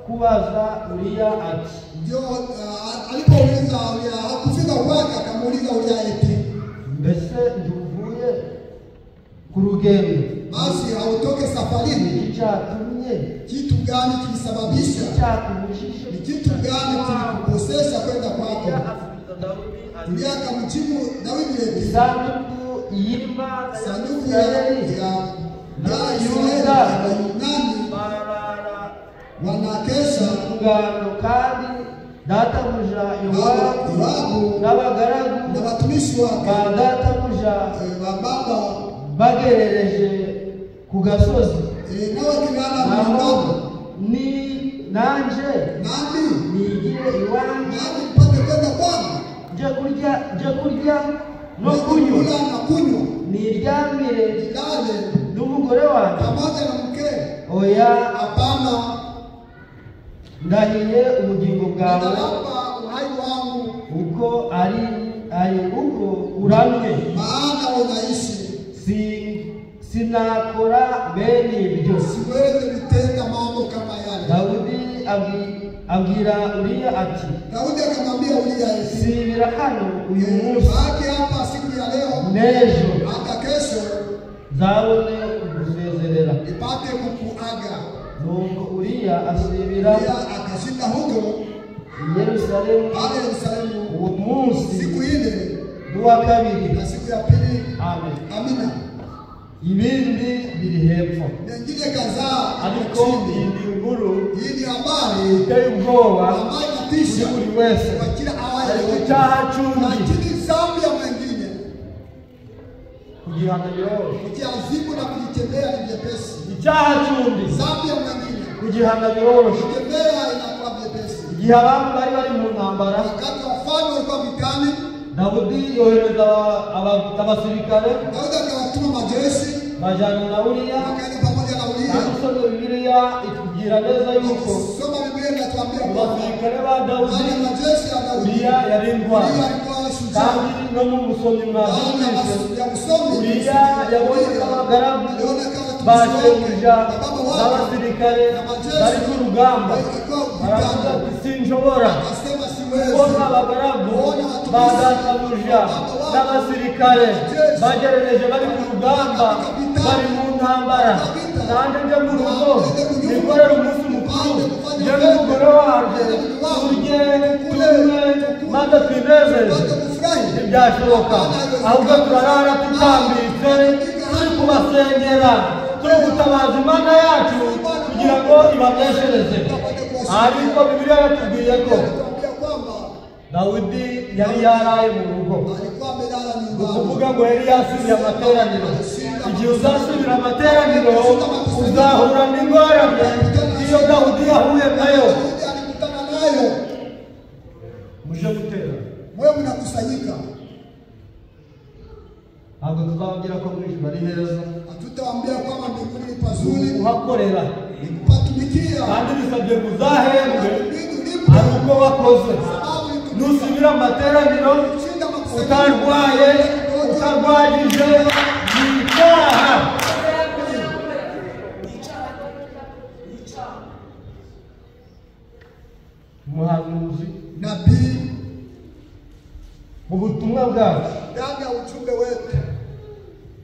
kubaza Uriya ati ndio alipouliza Uria, hakufika kwake, akamuuliza Uria eti mbese nduvuye ku rugendo, basi hautoke safarini? icyatumye Kitu gani kilisababisha? cyakubujije? Ni kitu gani kilikukosesha kwenda kwako? Asubiza Dawudi ati Uria akamjibu Daudi eti isanduku y'Imana ya sanduku Isirayeli ya n'Abayuda Yunani barara wanakesha ngano, kandi databuja Yowabu n'abagaragu na watumishi wake ba databuja wa baba bagerereje ku gasozi. nawe kinana na Naho baba nanje nani nigire iwanjye, nani mpate kwenda kwangu nje kurya no kunywa, kula na kunywa, niryamire nilale n'umugore wanjye. pamoja na mke? Oya, Hapana, ndahiye ubugingo bwawe nitalapa uhai wangu, uko ari uko uramye, maana unaishi. sinakora bene ibyo. Siwezi kutenda mambo kama yale. Dawudi abwira Uriya ati Daudi akamwambia Uria eti sibira hano uyu munsi, baki hapa siku ya leo, n'ejo hata kesho nzabone kugusezerera. nipate kukuaga. Nuko Uriya asubira Uria akashinda huko i Yerusalemu pale Yerusalemu uwo munsi siku ile n'uwa kabiri. na siku ya pili. Amen. Amina. Ibindi biri hepfo, Mengine kadhaa ariko iyi ni inkuru hii ni habari iteye ubwoba ambayo inatisha kuri buri wese. kwa kila Ari awali mu yote, cyaha cy'undi lakini dhambi ya mwingine kugira kugihana biroroshye. Kukiadhibu na kujitembea ni vyepesi. Icyaha cyundi Dhambi ya mwingine kugihana biroroshye. kutembea inakuwa vyepesi. Igihe abantu bari bari mu ntambara, Wakati wafalme walikuwa vitani, Dawudi yohereza abasirikare Daudi akawatuma majeshi bajyana na Uriya. wakaenda pamoja na Uria. Kandi usomye Bibiliya itubwira neza yuko Soma Biblia inatuambia kwamba abasirikare ba Dawudi, wale majeshi ya Daudi Uriya yari intwari. Uria alikuwa shujaa. Kandi no mu musomyi mwabyumvise, Ya msomi Uriya yabonye ko abagaragu bashebuja n'abasirikare bari ku rugamba, aravuga ati sinshobora akasema siwezi. kubona abagaragu ba databuja n'abasirikare bagerereje bari ku rugamba, bari mu ntambara, nanjye njye mu rugo nikorera umunsi mukuru, njye n'umugore wanjye turye tunywe maze twinezeze. Ntibyashoboka, ahubwo turarara tutambitse turi kubasengera, turi gutabaza Imana yacu kugira ngo ibabeshereze. Ariko Bibiliya yatubwiye ko Dawidi yari yaraye mu rugo, ni ukuvuga ngo yari yasubiye amateraniro. Igihe uzasubira amateraniro uzahura n'ingorane iyo Dawudi yahuye nayo. Muje gutera, Wewe mnakusanyika, ntabwo tuzababwira ko mu ijuru ari heza, hatutawaambia kwamba mbinguni ni pazuri, uhakorera patumikia kandi bisabye kuzahembwe ari uko wakoze. Nusubira amateraniro utarwaye utarwajije ni icyaha. Umuhanuzi nabii mu butumwa bwacu, ndani ya ujumbe wetu,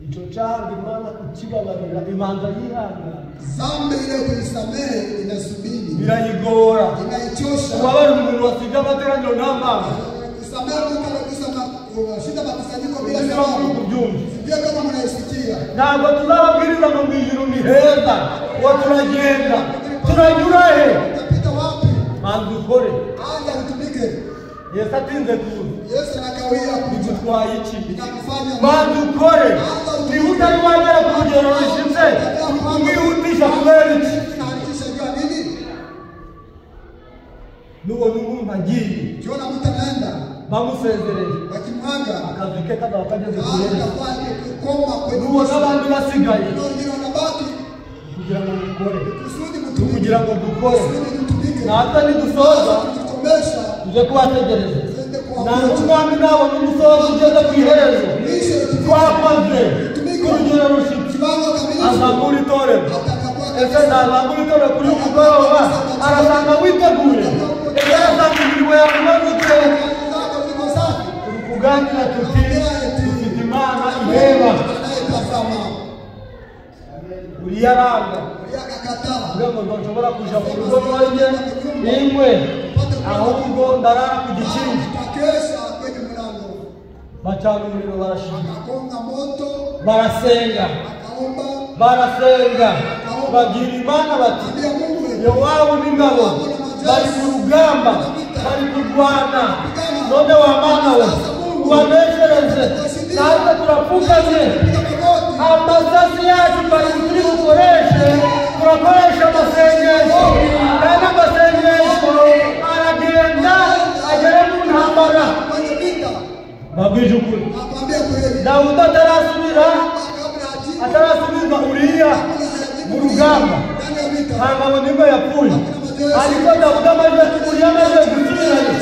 icyo cyaha Imana kukibabarira ibanza yihangana, dhambi ile kuisamehe inasubiri, birayigora. inaichosha. Ubabara umuntu wasiga amateraniro n'amazi, Kusamehe mtu anakusema shida makusanyiko bila niba muri sababu. kubyumva. Sijui kama mnaisikia. Ntabwo tuzababwiriza ngo mu ijuru ni heza, uwo turagenda turanyura he? Utapita wapi? Manzi ukore. Anza utumike. Yesu atinze kuza, Yesu anakawia kuja. bigutwaye iki? Inakufanya Manzi ukore. Niba utari wagera ku rugero rushize umwihutisha kubera iki? Inaharakisha jua nini? Nubona umuntu agiye Ukiona mtu anaenda bamusezereje, wakimwaga akazi ke kazaba kageze ku iherezo. anakuwa kukoma kwenye Nubona abandi basigaye ndio wengine wanabaki kugira ngo dukore, kusudi mtumike. kugira ngo dukore, Kusudi mtumike. natwe nidusoza Tukikomesha tujye kubategereza. Na n'umwami nabona umusozi ugeze ku iherezo twakoze ku rugero rushitse, kiwango kamilifu azamura itorero. atakapokuwa Ese nazamura itorero kuri uyu mugoroba, arasanga witeguye, ese arasanga imirimo yawe imaze gutera. zako ziko safi, Turi kuganira tuti dufite Imana ireba. anayetazama Uriya aranga yakakataa kugira ngo ntushobora kuja mu rugo rwanjye ingwe, ahubwo ndarara ku gikingi. akesha kwenye mlango, Bacana umuriro barashima, akakonga moto, barasenga akaomba, barasenga bagira Imana bati ambia Mungu Yowabu n'ingabo bari ku rugamba, bari kurwana, none wa Mana we ubaneshereze, natwe turapfukamye. Amasasi yacu bari turi bukoreshe, turakoresha amasengesho, kandi amasengesho aragenda agere mu ntambara. kwenye vita, Babwije ukuri, akwambia kweli, Dawudi atarasubiza Uriya mu rugamba, ndani ya vita nta ngabo n'imwe yapfuye, ariko Dawudi amaze Uriya amaze gusubirayo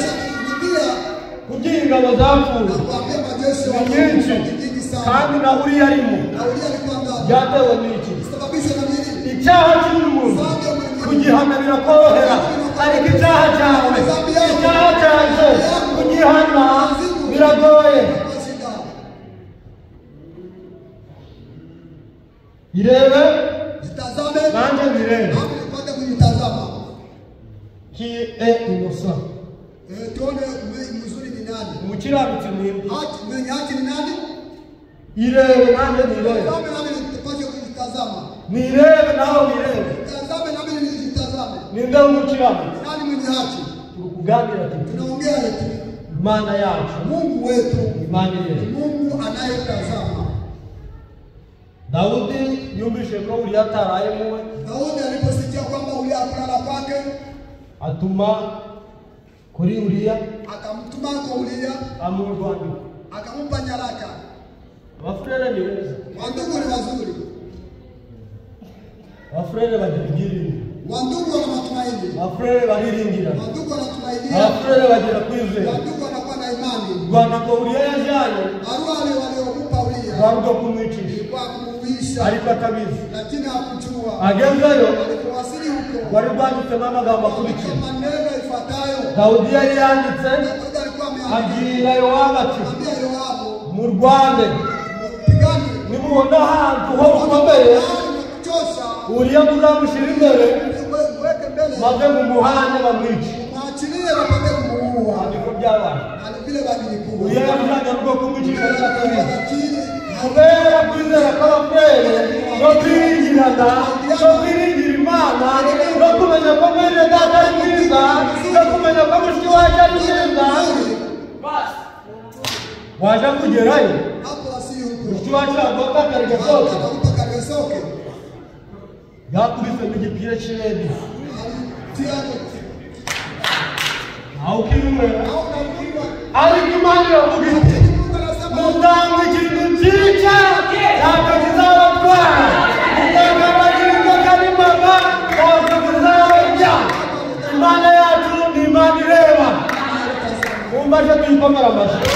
kugira ingabo zapfuye akwambia majeshi wa ni nyinshi, nyingi sana, kandi na Uriya arimo. na Uria alikuwa ndani, Byatewe n'iki? sababisha na nini? Icyaha cy'umuntu kugihana birakorohera, ariko icyaha cyawe, icyaha cyanjye kugihana biragoye. Shida Irebe jitazame, nanjye birebe. nami nipate kujitazama, Qui est innocent? tuone mzuri ni nani, Umukiranutsi mwembi. mwenye haki ni nani? Irebe nanjye nirebe, Tazame nami nipate kujitazama, nirebe nawe wirebe. tazame nami nijitazame, Ninde w'umukiranutsi? nani mwenye haki? Turi kuganira tuti Tunaongea eti Imana yacu, Mungu wetu Imana irebe. Mungu anayetazama. Daudi yumvise ko Uriya ataraye muwe. Daudi aliposikia kwamba Uriya kulala kwake, atuma kuri Uriya, akamtuma kwa Uriya, amurwanya, akampa nyaraka. Wafurere ni weza. Wandugu ni wazuri. Wafurere bagiringira. Wandugu wana matumaini. Wafurere bariringira. Wandugu wanatumainia. Wafurere bagira kwizera. Wandugu wanakuwa na imani. Rwanda ko Uriya yajanye. Wale waliokupa Uriya. Rwanda kumwicisha. Kwa kumuisha. Ariko atabizi. Lakini hakujua. Agezeyo. Alipowasili huko. Wari rwanditse amagambo akurikira. Maneno ifuatayo. Daudi yari yanditse. Daudi alikuwa ameandika. Abwira Yowabu ati. Ambia Yowabu. Mu Rwanda. Pigani. Nimubona ahantu ho rukomeye. Uriya muzamushira imbere. Maze mu muhanda bamwice. Mwachilie bapate kumuua. Ariko byabaye. Alivile badilikuwa. Uriya yamujanye rwo kumwicisha cyakabiri. Kubera kwizera kw'abafurere no kwiringirana no kwiringira Imana no kumenya ko mwene data ari mwiza no kumenya ko mushiki wacu ari mwiza waje kugerayo mushiki wacu agomba karigasoke yakubise mu gipira cy'iredi aho kimwe ariko Imana iravuga iti mutanga ikintu cyica ntabwo kizabatwara mutanga amagingo kari mama ntabwo kizabarya Imana yacu ni Imana ireba mumbaje tuyikomera amashyi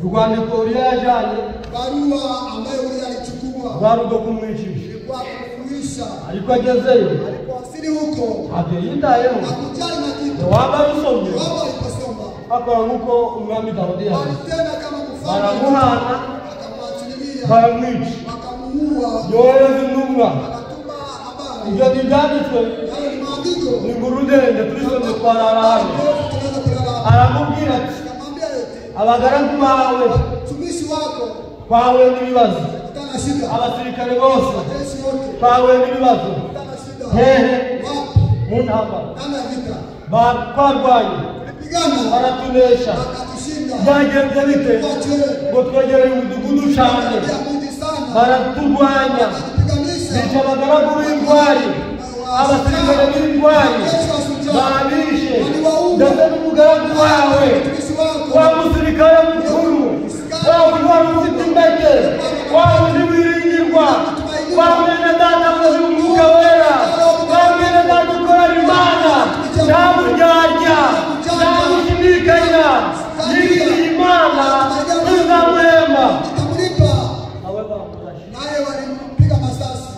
urwandiko Uriya yajanye barua ambayo Uriya alichukua rwari rwo kumwicisha ilikuwa kumwisha ariko agezeyo alipowasili huko ntabyo yitayeho hakujali na kitu waba bisomye Yowabu aliposoma akora nk'uko umwami Dawudi yakoze alitenda kama kufanya baramuhana akamwachilia baramwica akamuua yohereza intumwa akatuma habari ibyo ntibyanditswe hayo ni maandiko ni inkuru ndende turisomye twarara hano tunaweza kulala aramubwira ati akamwambia yote abagaragu bawe mtumishi wako twahuye n'ibibazo kutana shida abasirikare bose jeshi wote twahuye n'ibibazo kutana shida hehe wapi mu ntambara ndani ya vita twarwanye tulipigana baratunesha akatushinda byagenze bite wache ngo twegereye umudugudu cyane ya mwingi sana baraturwanya akatupiganisha bica abagaragu b'intwari abasirikare b'intwari babishe ndetse n'umugaragu wawe wa musirikare mukuru wa ntwari ufite imbete wa wundi wiringirwa wa mwene data muri umwuka wera wa mwene data ukorera Imana nta buryarya nta gushidikanya yigiriye Imana tuzamuhemba tutamlipa awe bamurashe naye walimpiga masasi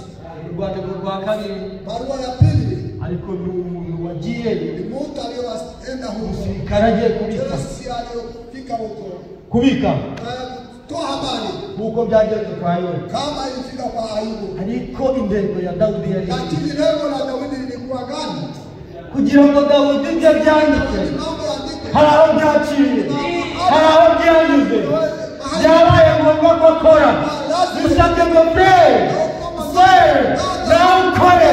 urwandiko rwa kabiri barua ya pili ariko ni umuntu wagiye ni mtu aliyoenda huko umusirikare agiye kubika jeshi aliyofika huko kubika toa habari kuko byagenze kwa Yobu kama ilifika kwa Ayubu ariko intego ya Dawudi yari lakini lengo la Daudi lilikuwa gani kugira ngo Dawudi ibyo byanditse mambo yaandikwe hari aho byaciye hari aho byanyuze byabaye ngombwa ko akora bisabye ngo nawe ukore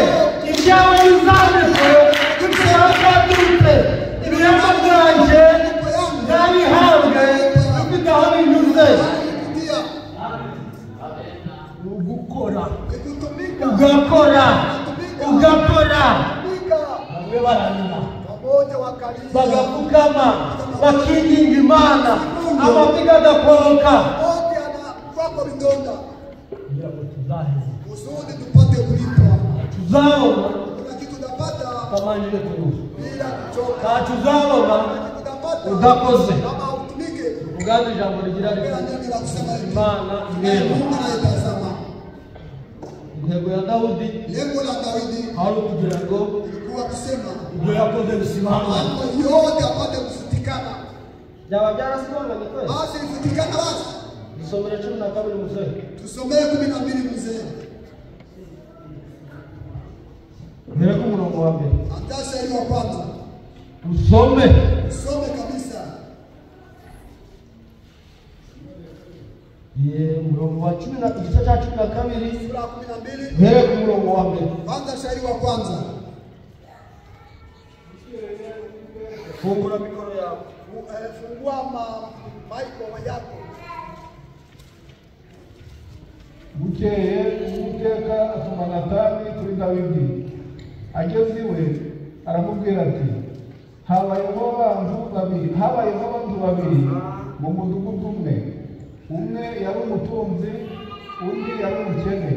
ibyawe bizanditswe kugira ngo byaturutse ibihembo byanjye byabihabwe bifite aho binyuze ni ugukora ugakora bamwe baranira bagapfukama bakinginga Imana amavi agakoroka kugira ngo tuzaheze kusudi tupate kulipwa tuzabona kuna kitu utapata utamanjire kuruha bila kuchoka nta tuzabona utapata udakoze kama utumike ubwandu ijambo rigira riti bila neno la kusema Imana ireba Mungu anayetazama intego ya Dawudi lengo la Daudi hari ukugira ngo ilikuwa kusema ibyo yakoze bisimangane mambo yote apate kufutikana byaba byarasimanganye kweli basi ifutikana basi dusomere 12 muzee tusomee 12 mzee mbere ku murongo wa mbere Atasha ile wa kwanza usome kabisa umurongo wa 10 igice cya 12 sura 12 mbere ku murongo wa mbere kwanza shairi wa kwanza fungura mikoro yawe Fungua maiko yako. Bukeye Uwiteka atuma Natani kuri Dawidi. Ageze iwe aramubwira ati habayeho abantu babiri mu mudugudu umwe yari umutunzi undi yari umukene.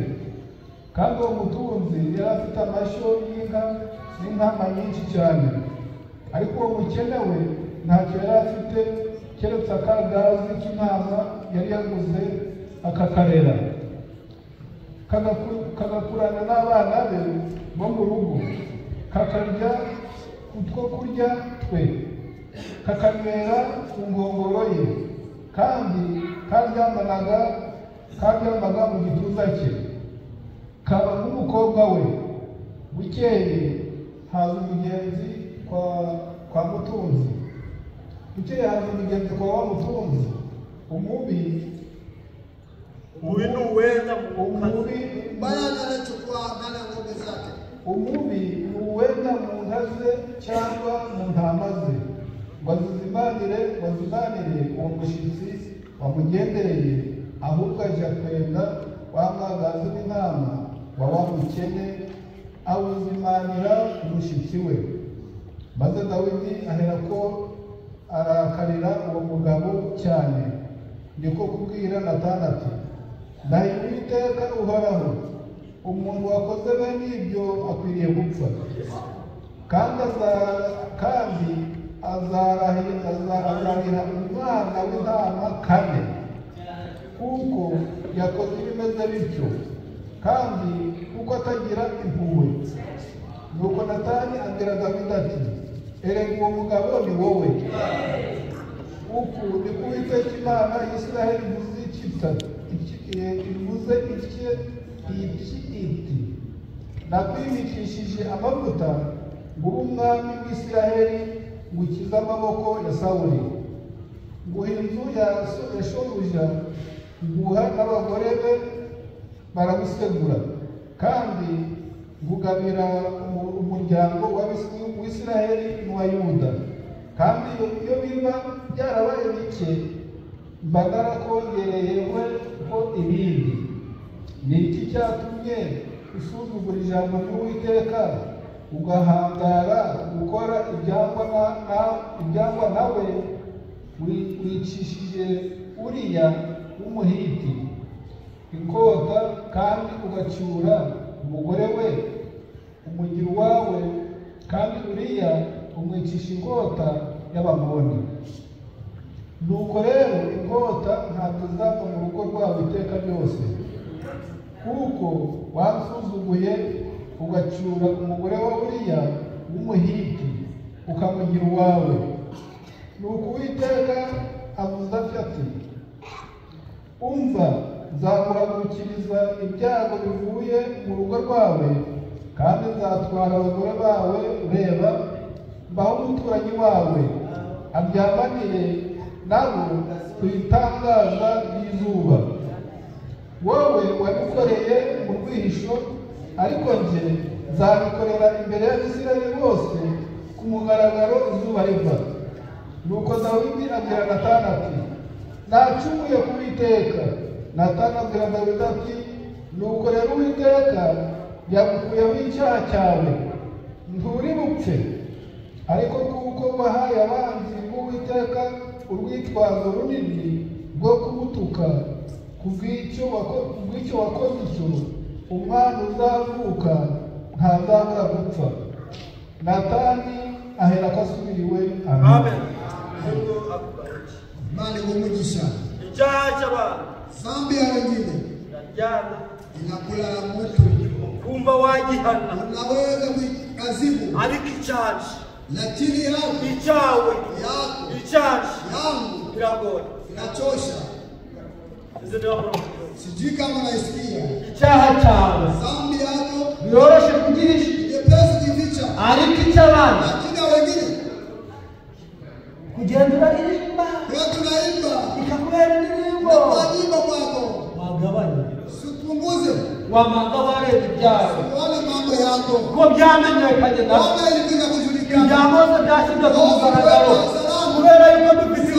Kandi uwo mutunzi yari afite amashyo y'inka n'intama nyinshi cyane, ariko uwo mukene we ntacyo yari afite keretse akagazi k'intama yari yaguze akakarera, kagakurana n'abana be bo mu rugo, kakarya utwo kurya twe, kakanywera ku ngongoro ye, kandi karyamaga mu gituza cye, kaba nk'umukobwa we. Bukeye haza umugenzi kwa mutunzi. Bukeye haza umugenzi kwa wa mutunzi. Umubi Uwenda mbaya anachukua nana ng'ombe zake. Umubi uwenda mu nka ze cyangwa mu ntama ze, wazizimanire uwo mushyitsi wamugendereye, ahubwo ajya kwenda wa mwagazi w'intama wa wa mukene, awuzimanira umushyitsi we. Maze Dawidi aherako arakarira uwo mugabo cyane, niko kubwira Natani ati ndahiye Uwiteka uhoraho, umuntu wakoze bene ibyo akwiriye gupfa, kandi azarahira umwana w'intama 4, kuko yakoze ibimeze bityo, kandi kuko atagira impuhwe. Nuko Natani abwira Dawidi ati erega uwo mugabo ni wowe. Uku ni ko Uwiteka Imana y'Isiraheli ivuze iti nakwimikishije amavuta ngo ube umwami w'Isiraheli, ngukize amaboko ya Sawuli, nguha inzu ya shobuja, nguha n'abagore be baragusegura, kandi ngugabira umuryango w'Isiraheli n'uwa Yuda. Kandi iyo biba byarabaye bike, mba narakongereyeho ibindi. Ni iki cyatumye usuzugura ijambo ry'Uwiteka, ugahangara gukora ibyangwa nawe wicishije Uriya w'Umuhiti inkota, kandi ugacyura umugore we umugira uwawe, kandi Uriya umwicisha inkota y'Abamoni. Nuko rero inkota ntabwo izava mu rugo rwawe iteka ryose, kuko wansuzuguye ugacyura umugore wa Uriya w'Umuhiti ukamugira uwawe. Nuko Uwiteka avuze ati umva, nzaguhagurukiriza ibyago bivuye mu rugo rwawe, kandi nzatwara abagore bawe ureba, mbaho umuturanyi wawe abyamanire nabo ku itangaza ry'izuba. Wowe wabikoreye mu rwihisho, ariko nje nzabikorera imbere y'Abisirayeli bose ku mugaragaro izuba riva. Nuko Dawidi abwira Natani ati nacumuye ku Uwiteka. Natani abwira Dawidi ati nuko rero Uwiteka yagukuyeho icyaha cyawe, nturi bupfe, ariko kuko wahaye abanzi b'Uwiteka urwitwazo runini rwo kubutuka, kubw'icyo wakoze icyo, umwana uzavuka ntazabura gupfa. Natani aherako asubiriwe. Amen. Mali umugisha. Icyaha cy'abantu, Zambi ya wengine ndaryana, inakula na mtu, kumva wagihana, unaweza kuikazibu, ariko icyaje, lakini yako icyawe yako icyaje yangu biragoye. inachosha. Sijui kama naisikia. icyaha cyawe Zambi yako biroroshye kugirisha, nyepesi kuficha, ariko icy'abandi lakini wengine kugenda uraririmba kwa tunaimba ikakubera indirimbo, na kwa nyimbo kwako wagabanya usipunguze, wamanga wareba ibyawe uone mambo yako ko byamenyekanye nawe kama ilikuwa kujulikana. ibya Mose byashyizwe ku mugaragaro kubera yuko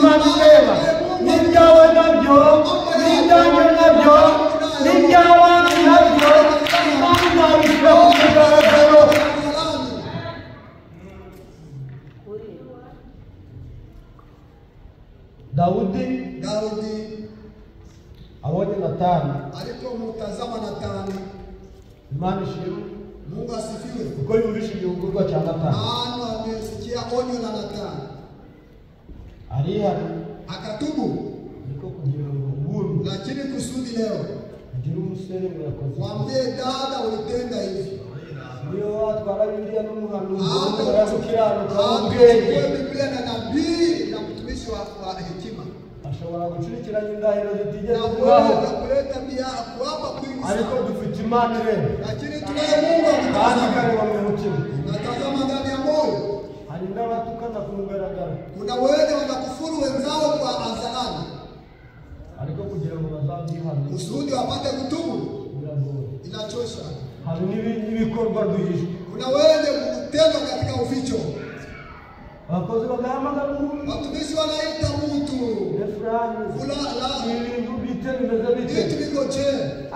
Imana ireba n'ibyawe nabyo n'ibyanjye nabyo n'iby'abandi nabyo Imana izabishyira ku mugaragaro. Daudi abonye Natani, alipomtazama Natani, Imana ishimwe, Mungu asifiwe, kuko yumvise igihugu cya Natani. maana amesikia onyo la Natani, Arihari akatubu. niko kugira ngo nguru, Lakini kusudi leo ngira umusore murakoze, mwambie dada, ulitenda hivi. niyo watwara Bibiliya n'umuhanuzi Hata barazukiranuka uchukue ubwenge, Biblia na nabii na mtumishi wa hekima, ashobora gucurikiranya indahiro zitigeze na kubaho, wewe kuleta kuapa kwingi ariko sana. dufite Imana ireba Lakini tunaye Mungu kandi akutazama, ikareba mu mutima. natazama ndani ya moyo. Hari n'abatukana ku mugaragaro, Kuna wale wanakufuru wenzao kwa hadharani, ariko kugira ngo bazabyihane kusudi wapate kutubu, biragoye. inachosha. Hari n'ibikorwa duhishwe, Kuna wale kutenda katika uficho, abakozi bagahamagara umuntu watumishi wanaita mtu Efurani, ibintu bite bimeze bite, vitu viko je,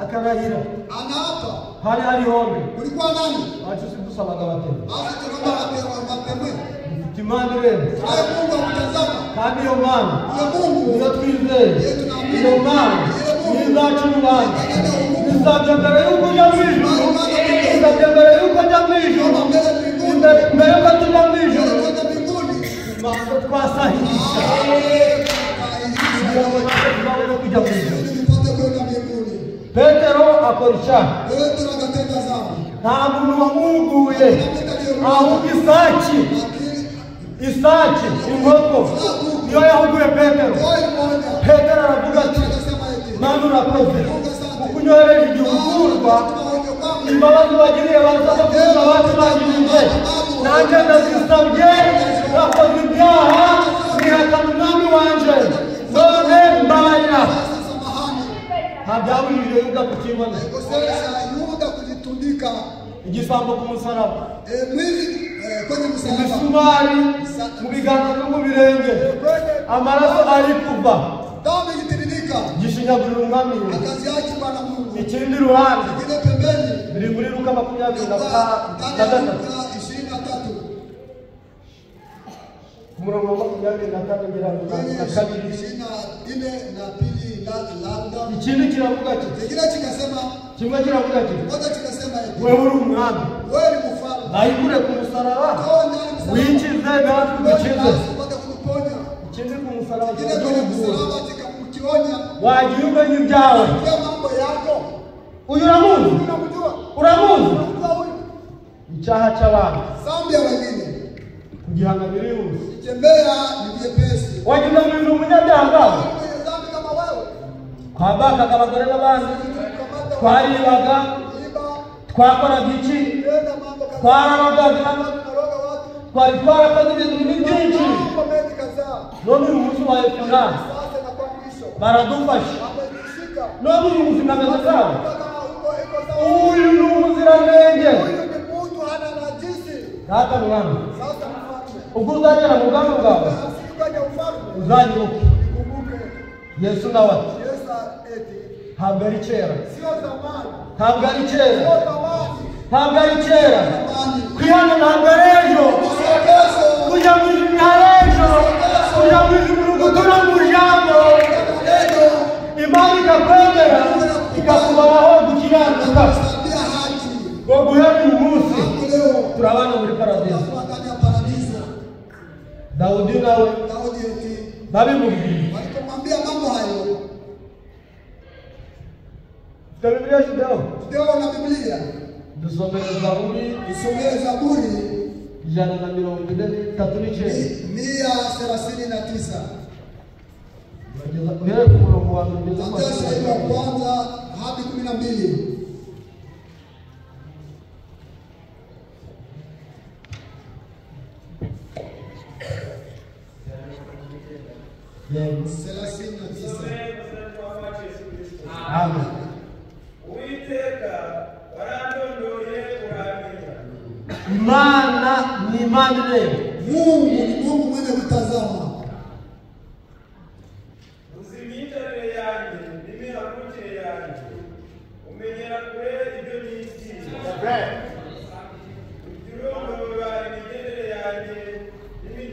akarahira anaapa. hari hombe. Kulikuwa nani? Wacu sidusabaga batema, Basi tunaomba mapembe. dufite Imana ireba Tunaye Mungu akutazama, kandi iyo Mana huyo Mungu niyo twizeye, iyo Mana nizaca urubanza, izajya mbere y'uko ujya mu ijuru, izajya mbere y'uko ujya mu ijuru, mbere y'uko tujya mu ijuru, kwenda mbinguni. imanza twasahihisha kugira ngo natwe tuzabone kujya mu ijuru. Ili tupate kwenda mbinguni. Petero akora icyaha, Petro akatenda dhambi. nta muntu wamuguye, ahubwo isaki, isaki inkoko niyo yahuguye Petero. Toi mmoja. Petero aravuga ati, Akasema eti, Mana urakoze Mungu asante. kuko unyohereje igihugurwa, Tunaonyo kwangu. imbabazi wagiriye bazabakuza abandi banyuze, nanjye ndazisabye, nakoze ibyaha nihakana umwami wanje, none mbabarira. Samahani. Nta byabujije Yuda kukibona, Kosesha Yuda kujitundika igisambo ku musaraba, mwili kwenye msalaba. imisumari mu biganza no mu birenge, amaraso ari kuva, Damu ilitiririka. gishinyagurira umwami Yesu. Akaziachi Bwana Mungu. Ikindi ruhande Ile pembeni. biri muri Luka 23 Ndani ya Luka 23. ku murongo wa 24 ngera na kabiri. 24 na pili labda. Ikindi kiravuga kiti, Kingine kikasema, kimwe kiravuga kiti, moja kikasema eti, wewe uri umwami, wewe ni mfalme. nayikure ku musaraba Toa ndani msalaba. winjize natwe dukize. Upate kutuponya. Ikindi ku musaraba Kile kwenye kiravuga, msalaba kikakukionya. wagiye umenya ibyawe. Kwa mambo yako. Uyu uramuzi, Unamjua? uramuzi Unamjua huyu? icyaha cy'abantu Dhambi ya wengine. kugihana birihuse. Tembea ni vyepesi. Wagize mu bintu umunyabyaha ngawe, Mwenye dhambi kama wewe. twabakaga abagore n'abandi, Kamata twaribaga, iba. twakoraga iki, Tenda mambo kadhaa. twarabagaga, Tunaroga watu. twari twarakoze ibintu byinshi. Mambo mengi kadhaa. None uyu munsi wa Efuramu Sasa inakuwa mwisho. baradufasha, Mambo ikishika. none uyu muzima ameze bwawe, Kama iko sawa. uyu ni umuziranenge. Huyu ni mtu hana najisi. Data mwana, Sasa mfalme. ubwo uzagera mu bwami bwawe Asikaje ufalme. uzayibuke Kumbuke Yesu nawe ati, Yesu eti ntabwo ari kera, sio zamani. ntabwo ari kera, Sio zamani. ntabwo ari kera, Zamani. kwihana ntabwo ari ejo, Sio kesho. kujya mu ijuru ni hari ejo, kujya mu ijuru gutura mu ijambo, Leo Imana ikakwemera ikakubaho gukiranuka. sabia haki. Ngo guhera uyu munsi Leo turabana muri paradiso. ndani ya paradiso. Daudi nawe Daudi eti babimubwiye, walipomwambia mambo hayo, ufite Bibiliya shideo, ndio na Biblia dusomere Zaburi isomee Zaburi 139 139 uhereye ku murongo wa mbere ugeze ku wa kuanzia shairi wa kwanza hadi 12. Yego. 39. Amen. Uwiteka warandondoye uramenya. Imana ni Imana ireba, Mungu ni Mungu mwenye kutazama.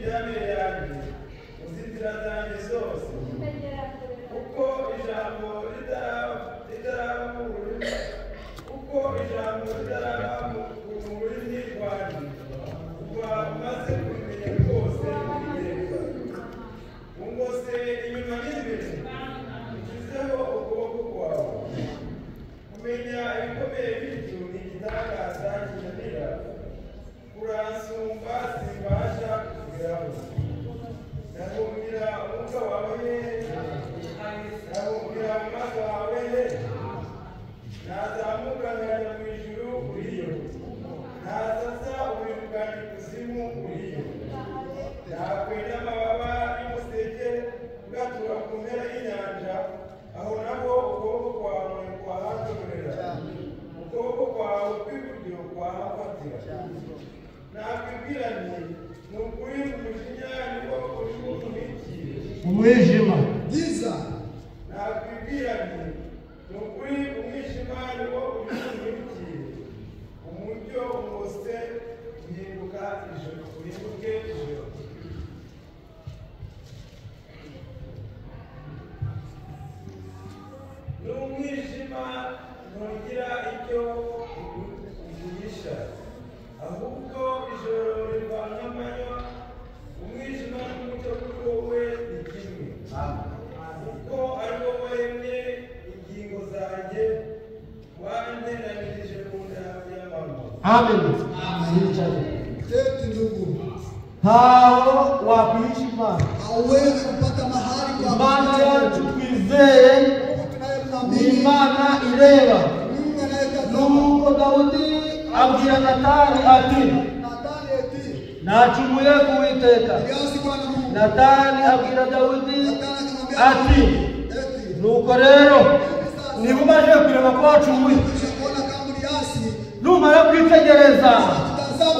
imiryamire yanjye mu nzira zanjye zose uko ijambo ritaraba mu rurimi rwanjye uba umaze kubimenya rwose iteka ungose inyuma n'imbere ushyizeho ukuboko kwawe kumenya ibikomeye bityo ni igitangaza kinanira uransumba simbasha kugeraho ndahungira umwuka wawe ndahungira mu maso wawe nazamuka nkajya mu ijuru uriyo nazaza ubirukana ikuzimu uriyo nakwenda amababa y'umuseke ugatura ku mpera y'inyanja aho naho ukuboko kwawe kwahatorera ukuboko kwawe kw'iburyo kwahafatira nakwibwira nti ni ukuri umujinya niwo ushumikire umwijima byiza nakwibwira nti ni ukuri umwijima niwo ushumikire umucyo wose uhinduke ijoro n'umwijima ntugira icyo ugurisha ahubwo ijoro rivana amanywa umwijima n'umucyo kuri wowe ni kimwe kuko ari wowe waremye ingingo zanjye wanteranirije ku nda y'amano. Amen. Teti ndugu, Ntaho wakwihisha Imana. hauwezi kupata mahali kwa Imana yacu twizeye Mungu ni tunayemwamini, Imana ireba. Mungu anayetazama. Nuko Dawudi abwira Natani ati Natani eti, nacumuye ku Uwiteka. Eliasi Bwana Mungu. Natani abwira Dawudi Natani akamwambia ati eti, nuko rero niba umaze kureba ko wacumuye kuona kama uliasi, numara kwitegereza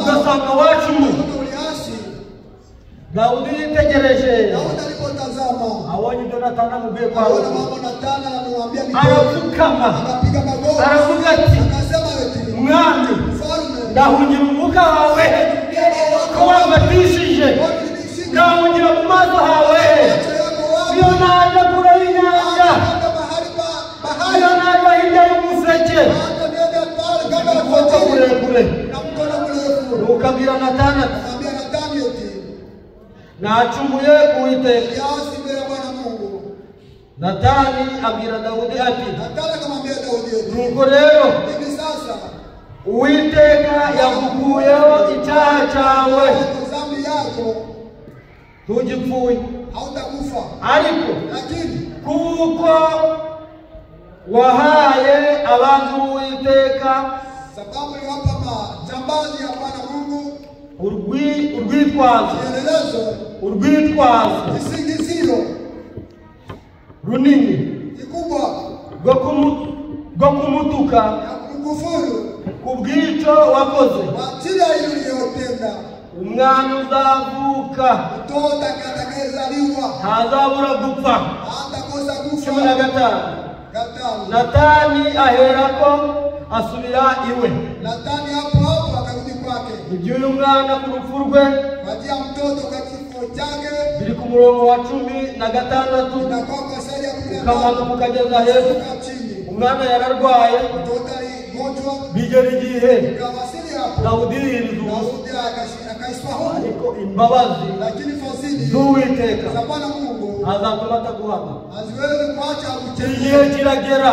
ugasanga wacumuye. kama uliasi, Dawudi yitegereje Daudi alipotazama, abonye ibyo Natani amubwiye kwa akaona Dawudi, mambo Natani anamwambia ni arapfukama akapiga magoti, aravuga ati akasema eti, mwami mfalme, ndahungira umwuka wawe ko wambatishije, ndahungira mu maso hawe iyo naje kure y'inyanja, iyo naje hirya y'umuseke ukuboko kurekure. Ukabwira Natani ati nacumuye ku Uwiteka. Natani abwira Dawudi ati nuko rero Uwiteka yagukuyeho icyaha cyawe ntugipfuye, ariko kuko wahaye abantu b'Uwiteka sababu niwapa majambazi ya Bwana Mungu urwitwazo kisingizio runini kikubwa rwo kumutuka ya kumkufuru ku bw'icyo wakoze. kwa ajili ya hilo uliyotenda. Umwana uzavuka Mtoto atakayezaliwa ntazabura gupfa. hatakosa kufa. 15 Gatano. Natani aherako asubira iwe. Natani hapo akarudi kwake. Iby'uyu mwana ku rupfu rwe Batia mtoto kwa kifo chake biri ku murongo wa 16 na kwa sari ya ukamanuka ukageza hepfo. chini. Umwana yararwaye Mtoto aligonjwa bigera igihe kawasili hapo. Dawudi yinzu, Daudi akaisfahamu. ariko imbabazi Lakini fadhili z'Uwiteka za Bwana Mungu azatuma ataguhama. haziwezi kuacha Igihe kiragera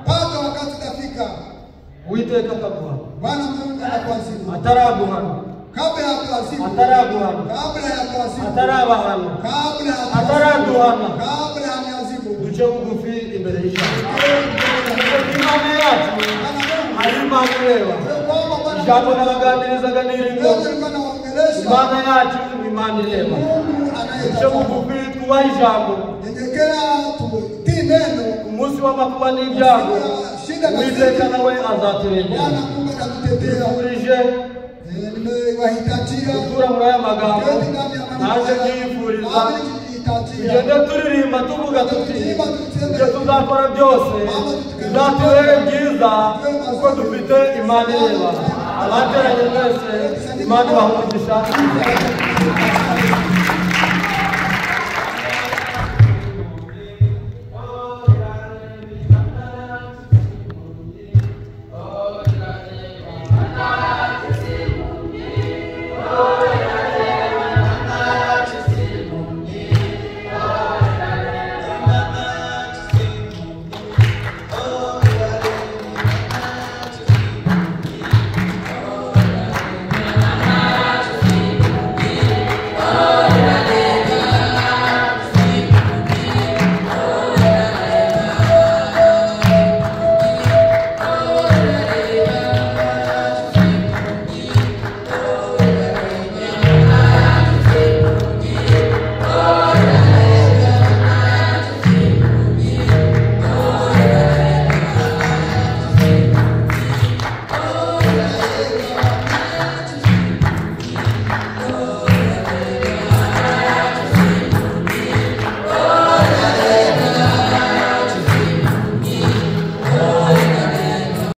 mpaka wakati utafika Uwiteka akaguhama, Bwana Mungu anakuadhibu. ataraguhama, Kabla ya kuadhibu, ataraguhama, kabla ya kuadhibu, atarabahana, kabla ya ataraduhana. kabla ya kuadhibu, Duce bugufi imbere y'Imana. Imana yacu ari Imana ireba. Ijambo nabaganirizaga niringo, Imana yacu ni Imana ireba. Duce bugufi twubahe ijambo. nyenyekea tutii neno. Umunsi w'amakuba n'ibyago Uwiteka nawe azaturengera. Bwana Mungu atakutetea. Twifurije Nimewahitajia gutura muri aya magambo, naje niyifuriza tugende turirimba tuvuga tuti ibyo tuzakora byose bizatubere byiza kuko dufite Imana ireba. Abateranye mwese Imana ibahe umugisha.